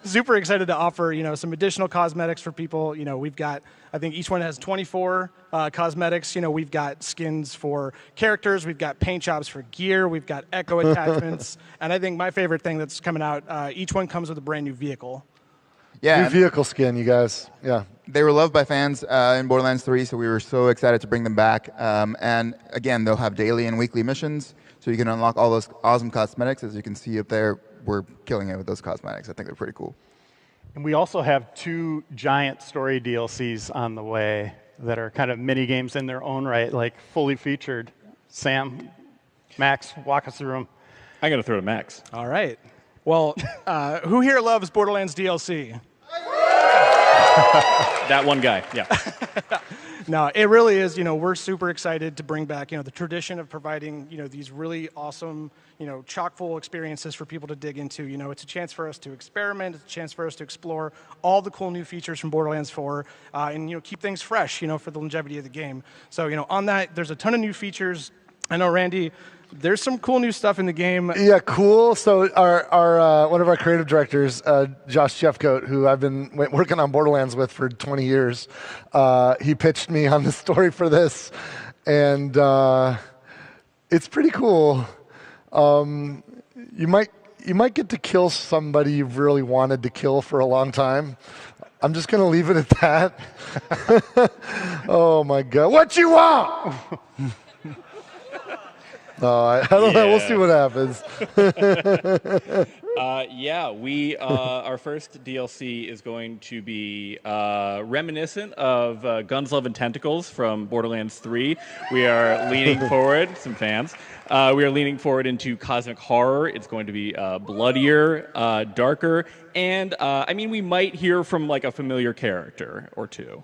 S3: Super excited to offer, you know, some additional cosmetics for people. You know, we've got, I think each one has 24 cosmetics. You know, we've got skins for characters. We've got paint jobs for gear. We've got echo attachments. And I think my favorite thing that's coming out, each one comes with a brand new vehicle.
S10: Yeah,
S1: new vehicle skin, you guys. Yeah.
S10: They were loved by fans in Borderlands 3, so we were so excited to bring them back. And again, they'll have daily and weekly missions, so you can unlock all those awesome cosmetics. As you can see up there, we're killing it with those cosmetics. I think they're pretty cool.
S8: And we also have 2 giant story DLCs on the way that are kind of mini games in their own right, like fully featured. Sam, Max, walk us through them.
S11: I'm going to throw to Max.
S3: All right. Well, who here loves Borderlands DLC?
S11: That one guy, yeah.
S3: No, it really is. You know, we're super excited to bring back, you know, the tradition of providing, you know, these really awesome, you know, chock-full experiences for people to dig into. You know, it's a chance for us to experiment. It's a chance for us to explore all the cool new features from Borderlands 4 and, you know, keep things fresh, you know, for the longevity of the game. So, you know, on that, there's a ton of new features. I know, Randy, there's some cool new stuff in the game.
S1: Yeah, cool. So our one of our creative directors, Josh Jeffcoat, who I've been working on Borderlands with for 20 years, he pitched me on the story for this, and it's pretty cool. You might get to kill somebody you've really wanted to kill for a long time. I'm just gonna leave it at that. Oh my God! What you want? I don't know. We'll see what happens.
S11: Yeah, our first DLC is going to be reminiscent of Guns, Love, and Tentacles from Borderlands 3. We are leaning forward, some fans. We are leaning forward into cosmic horror. It's going to be bloodier, darker, and I mean, we might hear from like a familiar character or two.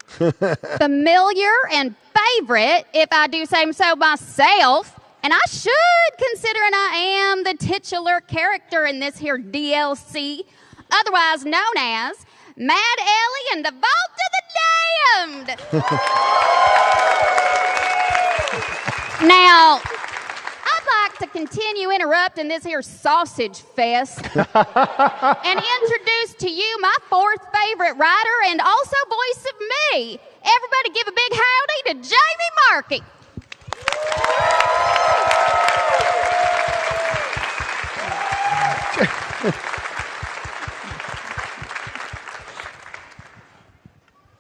S12: Familiar and favorite, if I do say so myself. And I should, considering I am the titular character in this here DLC, otherwise known as Mad Ellie and the Vault of the Damned. Now, I'd like to continue interrupting this here sausage fest and introduce to you my 4th favorite writer and also voice of me. Everybody give a big howdy to Jamie Markey.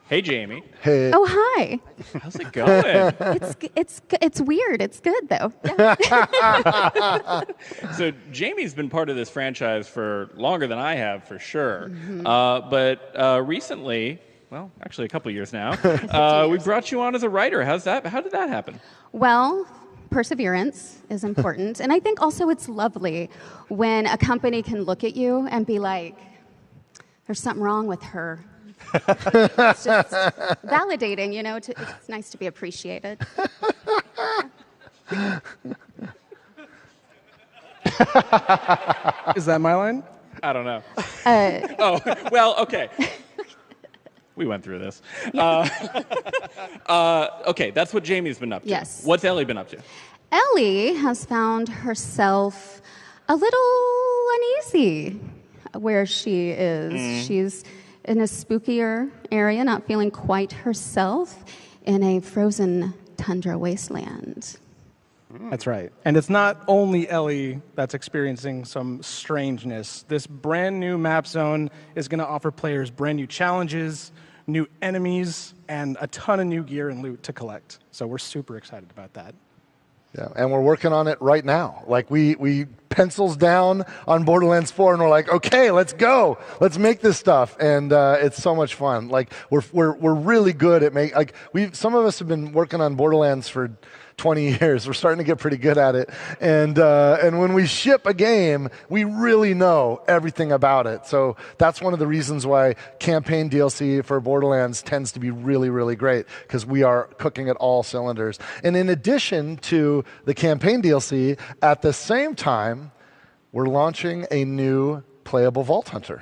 S11: Hey, Jamie.
S1: Hey.
S12: Oh, hi.
S11: How's it going?
S12: It's weird. It's good though.
S11: So Jamie's been part of this franchise for longer than I have, for sure.
S12: Mm-hmm.
S11: But recently, well, actually a couple years now, we brought you on as a writer. How did that happen?
S12: Well, perseverance is important. And I think also it's lovely when a company can look at you and be like, there's something wrong with her. It's just validating, you know, it's nice to be appreciated.
S3: Is that my line?
S11: I don't know. Oh, well, okay. We went through this. Okay, that's what Jamie's been up to.
S12: Yes.
S11: What's Ellie been up to?
S12: Ellie has found herself a little uneasy where she is. She's in a spookier area, not feeling quite herself in a frozen tundra wasteland.
S3: That's right. And it's not only Ellie that's experiencing some strangeness. This brand new map zone is going to offer players brand new challenges, new enemies, and a ton of new gear and loot to collect. So we're super excited about that.
S1: Yeah, and we're working on it right now. Like we pencils down on Borderlands 4, and we're like, okay, let's go, let's make this stuff, and it's so much fun. Like we're really good at some of us have been working on Borderlands for 20 years. We're starting to get pretty good at it, and when we ship a game, we really know everything about it. So that's one of the reasons why campaign DLC for Borderlands tends to be really, really great, because we are cooking at all cylinders. And in addition to the campaign DLC, at the same time, we're launching a new playable Vault Hunter.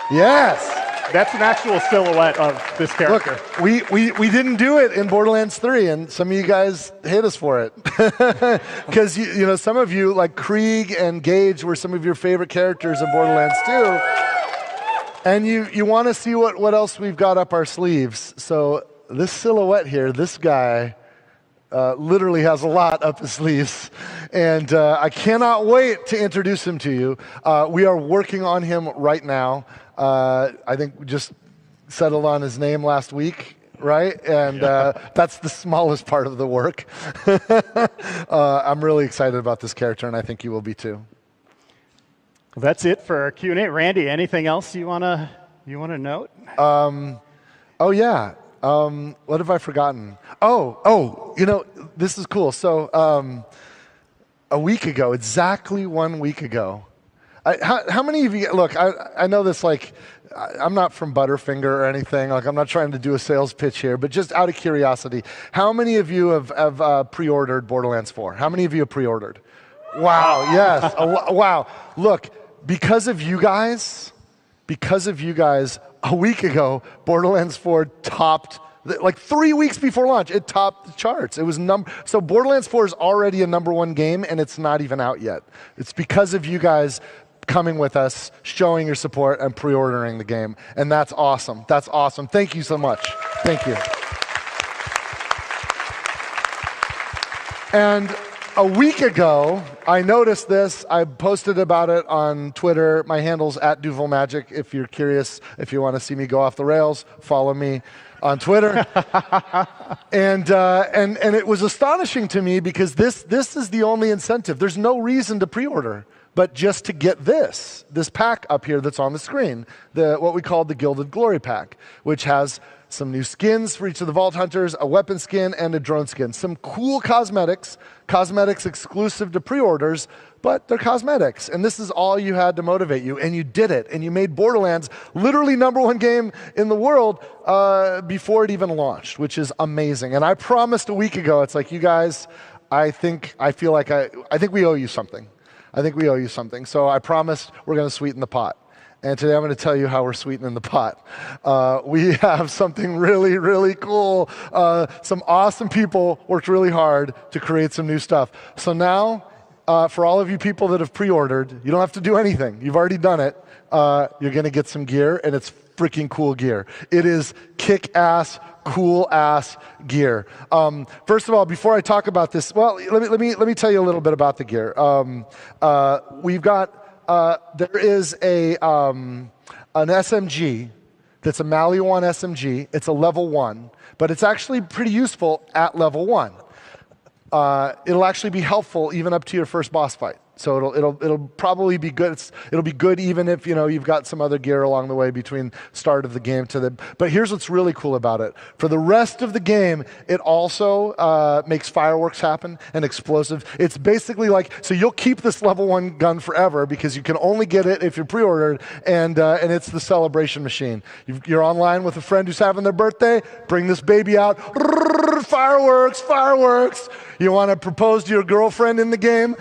S1: Yes.
S8: That's an actual silhouette of this character.
S1: Look, we didn't do it in Borderlands 3, and some of you guys hate us for it. Because you know, some of you, like Krieg and Gage, were some of your favorite characters in Borderlands 2. And you want to see what else we've got up our sleeves. So this silhouette here, this guy, literally has a lot up his sleeves. And I cannot wait to introduce him to you. We are working on him right now. I think we just settled on his name last week, right? And that's the smallest part of the work. I'm really excited about this character, and I think you will be too.
S8: Well, that's it for our Q&A. Randy, anything else you wanna note?
S1: Oh yeah. What have I forgotten? Oh, you know, this is cool. So a week ago, exactly 1 week ago, how many of you, look, I know this, like, I'm not from Butterfinger or anything, like I'm not trying to do a sales pitch here, but just out of curiosity, how many of you have pre-ordered Borderlands 4? How many of you have pre-ordered? Wow, yes, wow. Look, because of you guys, a week ago, Borderlands 4 topped, like 3 weeks before launch, it topped the charts. It was so Borderlands 4 is already a #1 game, and it's not even out yet. It's because of you guys coming with us, showing your support, and pre-ordering the game. And that's awesome. That's awesome. Thank you so much. Thank you. And a week ago, I noticed this. I posted about it on Twitter. My handle's @DuvalMagic. If you're curious, if you want to see me go off the rails, follow me on Twitter. And it was astonishing to me because this is the only incentive. There's no reason to pre-order, but just to get this pack up here that's on the screen, what we call the Gilded Glory Pack, which has some new skins for each of the Vault Hunters, a weapon skin, and a drone skin. Some cool cosmetics exclusive to pre-orders, but they're cosmetics. And this is all you had to motivate you, and you did it. And you made Borderlands literally #1 game in the world before it even launched, which is amazing. And I promised a week ago, it's like, you guys, I think we owe you something. I think we owe you something. So I promised we're going to sweeten the pot. And today I'm going to tell you how we're sweetening the pot. We have something really, really cool. Some awesome people worked really hard to create some new stuff. So now, for all of you people that have pre-ordered, you don't have to do anything. You've already done it. You're going to get some gear, and it's freaking cool gear. It is kick-ass, cool-ass gear. First of all, before I talk about this, well, let me tell you a little bit about the gear. We've got there is an SMG that's a Maliwan SMG. It's a level 1, but it's actually pretty useful at level 1. It'll actually be helpful even up to your first boss fight. So it'll probably be good. It'll be good even if you've got some other gear along the way between start of the game to the. But here's what's really cool about it. For the rest of the game, it also makes fireworks happen and explosive. It's basically like, so you'll keep this level 1 gun forever because you can only get it if you're pre-ordered, and it's the celebration machine. You're online with a friend who's having their birthday. Bring this baby out. Fireworks, fireworks. You want to propose to your girlfriend in the game?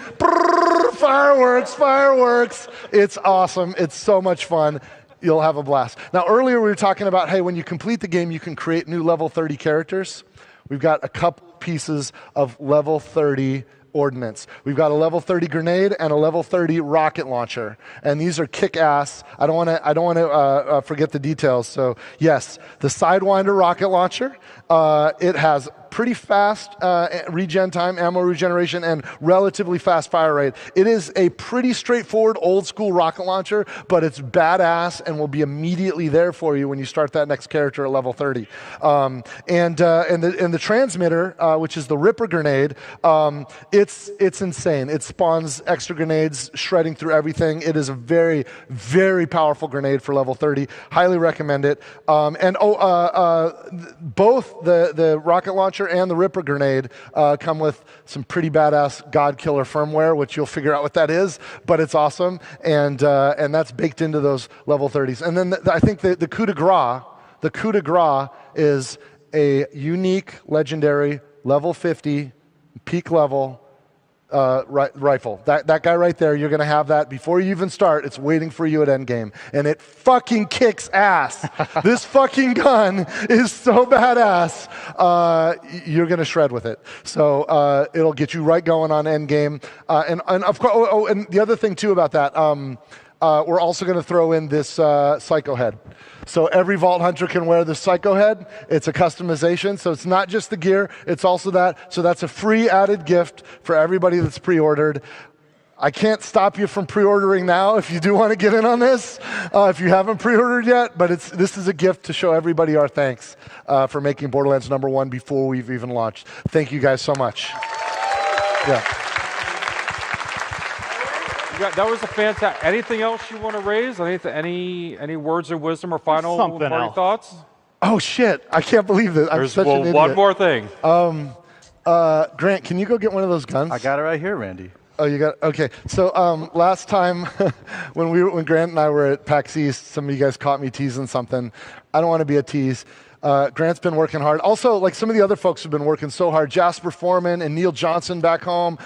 S1: fireworks, fireworks. It's awesome. It's so much fun. You'll have a blast. Now, earlier we were talking about, hey, when you complete the game, you can create new level 30 characters. We've got a couple pieces of level 30 ordnance. We've got a level 30 grenade and a level 30 rocket launcher, and these are kick-ass. I don't want to forget the details. So yes, the Sidewinder rocket launcher. It has pretty fast regen time, ammo regeneration, and relatively fast fire rate. It is a pretty straightforward old school rocket launcher, but it's badass and will be immediately there for you when you start that next character at level 30. And the transmitter, which is the Ripper grenade, it's insane. It spawns extra grenades, shredding through everything. It is a very, very powerful grenade for level 30. Highly recommend it. Both the rocket launcher and the Ripper grenade come with some pretty badass God Killer firmware, which you'll figure out what that is, but it's awesome, and that's baked into those level 30s. And then I think the coup de grace is a unique, legendary, level 50, peak level rifle. That guy right there, you're going to have that before you even start. It's waiting for you at Endgame. And it fucking kicks ass. This fucking gun is so badass. You're going to shred with it. So it'll get you right going on Endgame. And of course, and the other thing too about that, we're also going to throw in this Psycho head. So every Vault Hunter can wear the Psycho head. It's a customization, so it's not just the gear, it's also that. So that's a free added gift for everybody that's pre-ordered. I can't stop you from pre-ordering now if you do want to get in on this, if you haven't pre-ordered yet, but this is a gift to show everybody our thanks for making Borderlands #1 before we've even launched. Thank you guys so much. Yeah.
S2: That was a fantastic. Anything else you want to raise? Any words of wisdom or final party thoughts?
S1: Oh shit! I can't believe this. I'm such an idiot.
S2: One more thing.
S1: Grant, can you go get one of those guns?
S9: I got it right here, Randy.
S1: Oh, you got okay. So last time when Grant and I were at PAX East, some of you guys caught me teasing something. I don't want to be a tease. Grant's been working hard. Also, like some of the other folks have been working so hard. Jasper Foreman and Neil Johnson back home.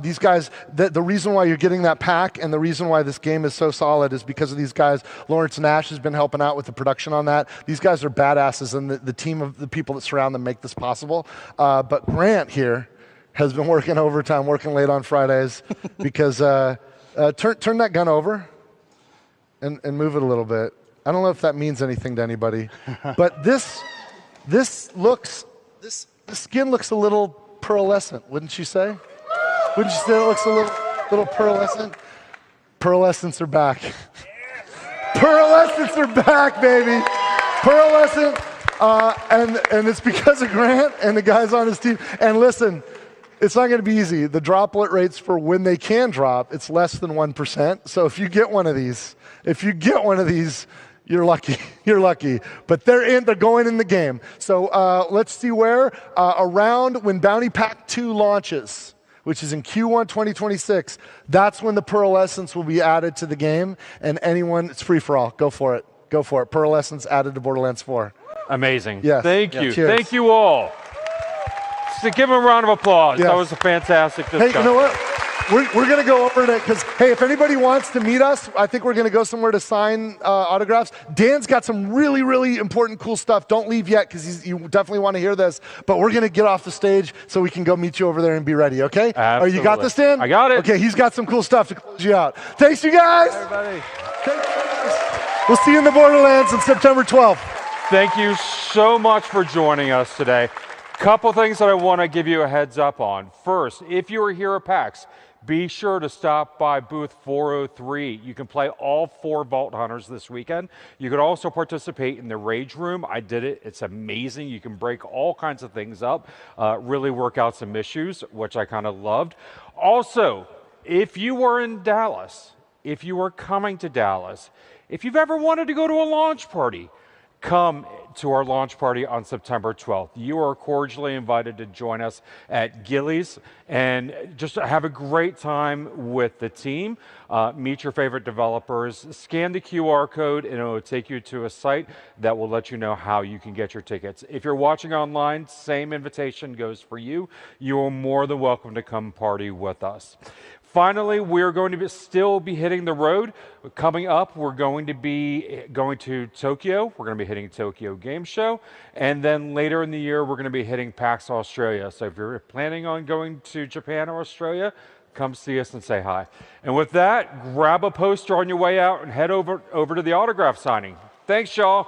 S1: These guys, the reason why you're getting that pack and the reason why this game is so solid is because of these guys. Lawrence Nash has been helping out with the production on that. These guys are badasses, and the team of the people that surround them make this possible. But Grant here has been working overtime, working late on Fridays because turn that gun over and move it a little bit. I don't know if that means anything to anybody, but the skin looks a little pearlescent, wouldn't you say? Wouldn't you say it looks a little pearlescent? Pearlescents are back. Pearlescents are back, baby. Pearlescent, and it's because of Grant and the guys on his team. And listen, it's not going to be easy. The droplet rates for when they can drop, it's less than 1%. So if you get one of these, you're lucky. You're lucky. But they're going in the game. So let's see where. Around when Bounty Pack 2 launches, which is in Q1 2026, that's when the Pearlescence will be added to the game. And it's free for all. Go for it. Go for it. Pearlescence added to Borderlands 4.
S2: Amazing.
S1: Yes.
S2: Thank you.
S1: Cheers.
S2: Thank you all. So give them a round of applause.
S1: Yes.
S2: That was a fantastic discussion.
S1: Hey, you know what? We're going to go over to, because, hey, if anybody wants to meet us, I think we're going to go somewhere to sign autographs. Dan's got some really, really important, cool stuff. Don't leave yet, because you definitely want to hear this. But we're going to get off the stage so we can go meet you over there and be ready, okay?
S2: Absolutely.
S1: You got this, Dan?
S2: I got it.
S1: Okay, he's got some cool stuff to close you out. Thanks, you guys.
S9: Bye, everybody.
S1: We'll see you in the Borderlands on September 12th.
S2: Thank you so much for joining us today. Couple things that I want to give you a heads up on. First, if you are here at PAX, be sure to stop by booth 403. You can play all 4 Vault Hunters this weekend. You could also participate in the Rage Room. I did it. It's amazing. You can break all kinds of things up, really work out some issues, which I kind of loved. Also, if you are in Dallas, if you are coming to Dallas, if you've ever wanted to go to a launch party, come to our launch party on September 12th. You are cordially invited to join us at Gillies and just have a great time with the team. Meet your favorite developers, scan the QR code, and it will take you to a site that will let you know how you can get your tickets. If you're watching online, same invitation goes for you. You are more than welcome to come party with us. Finally, we're going to still be hitting the road. Coming up, we're going to be going to Tokyo. We're going to be hitting Tokyo Game Show. And then later in the year, we're going to be hitting PAX Australia. So if you're planning on going to Japan or Australia, come see us and say hi. And with that, grab a poster on your way out and head over to the autograph signing. Thanks, y'all.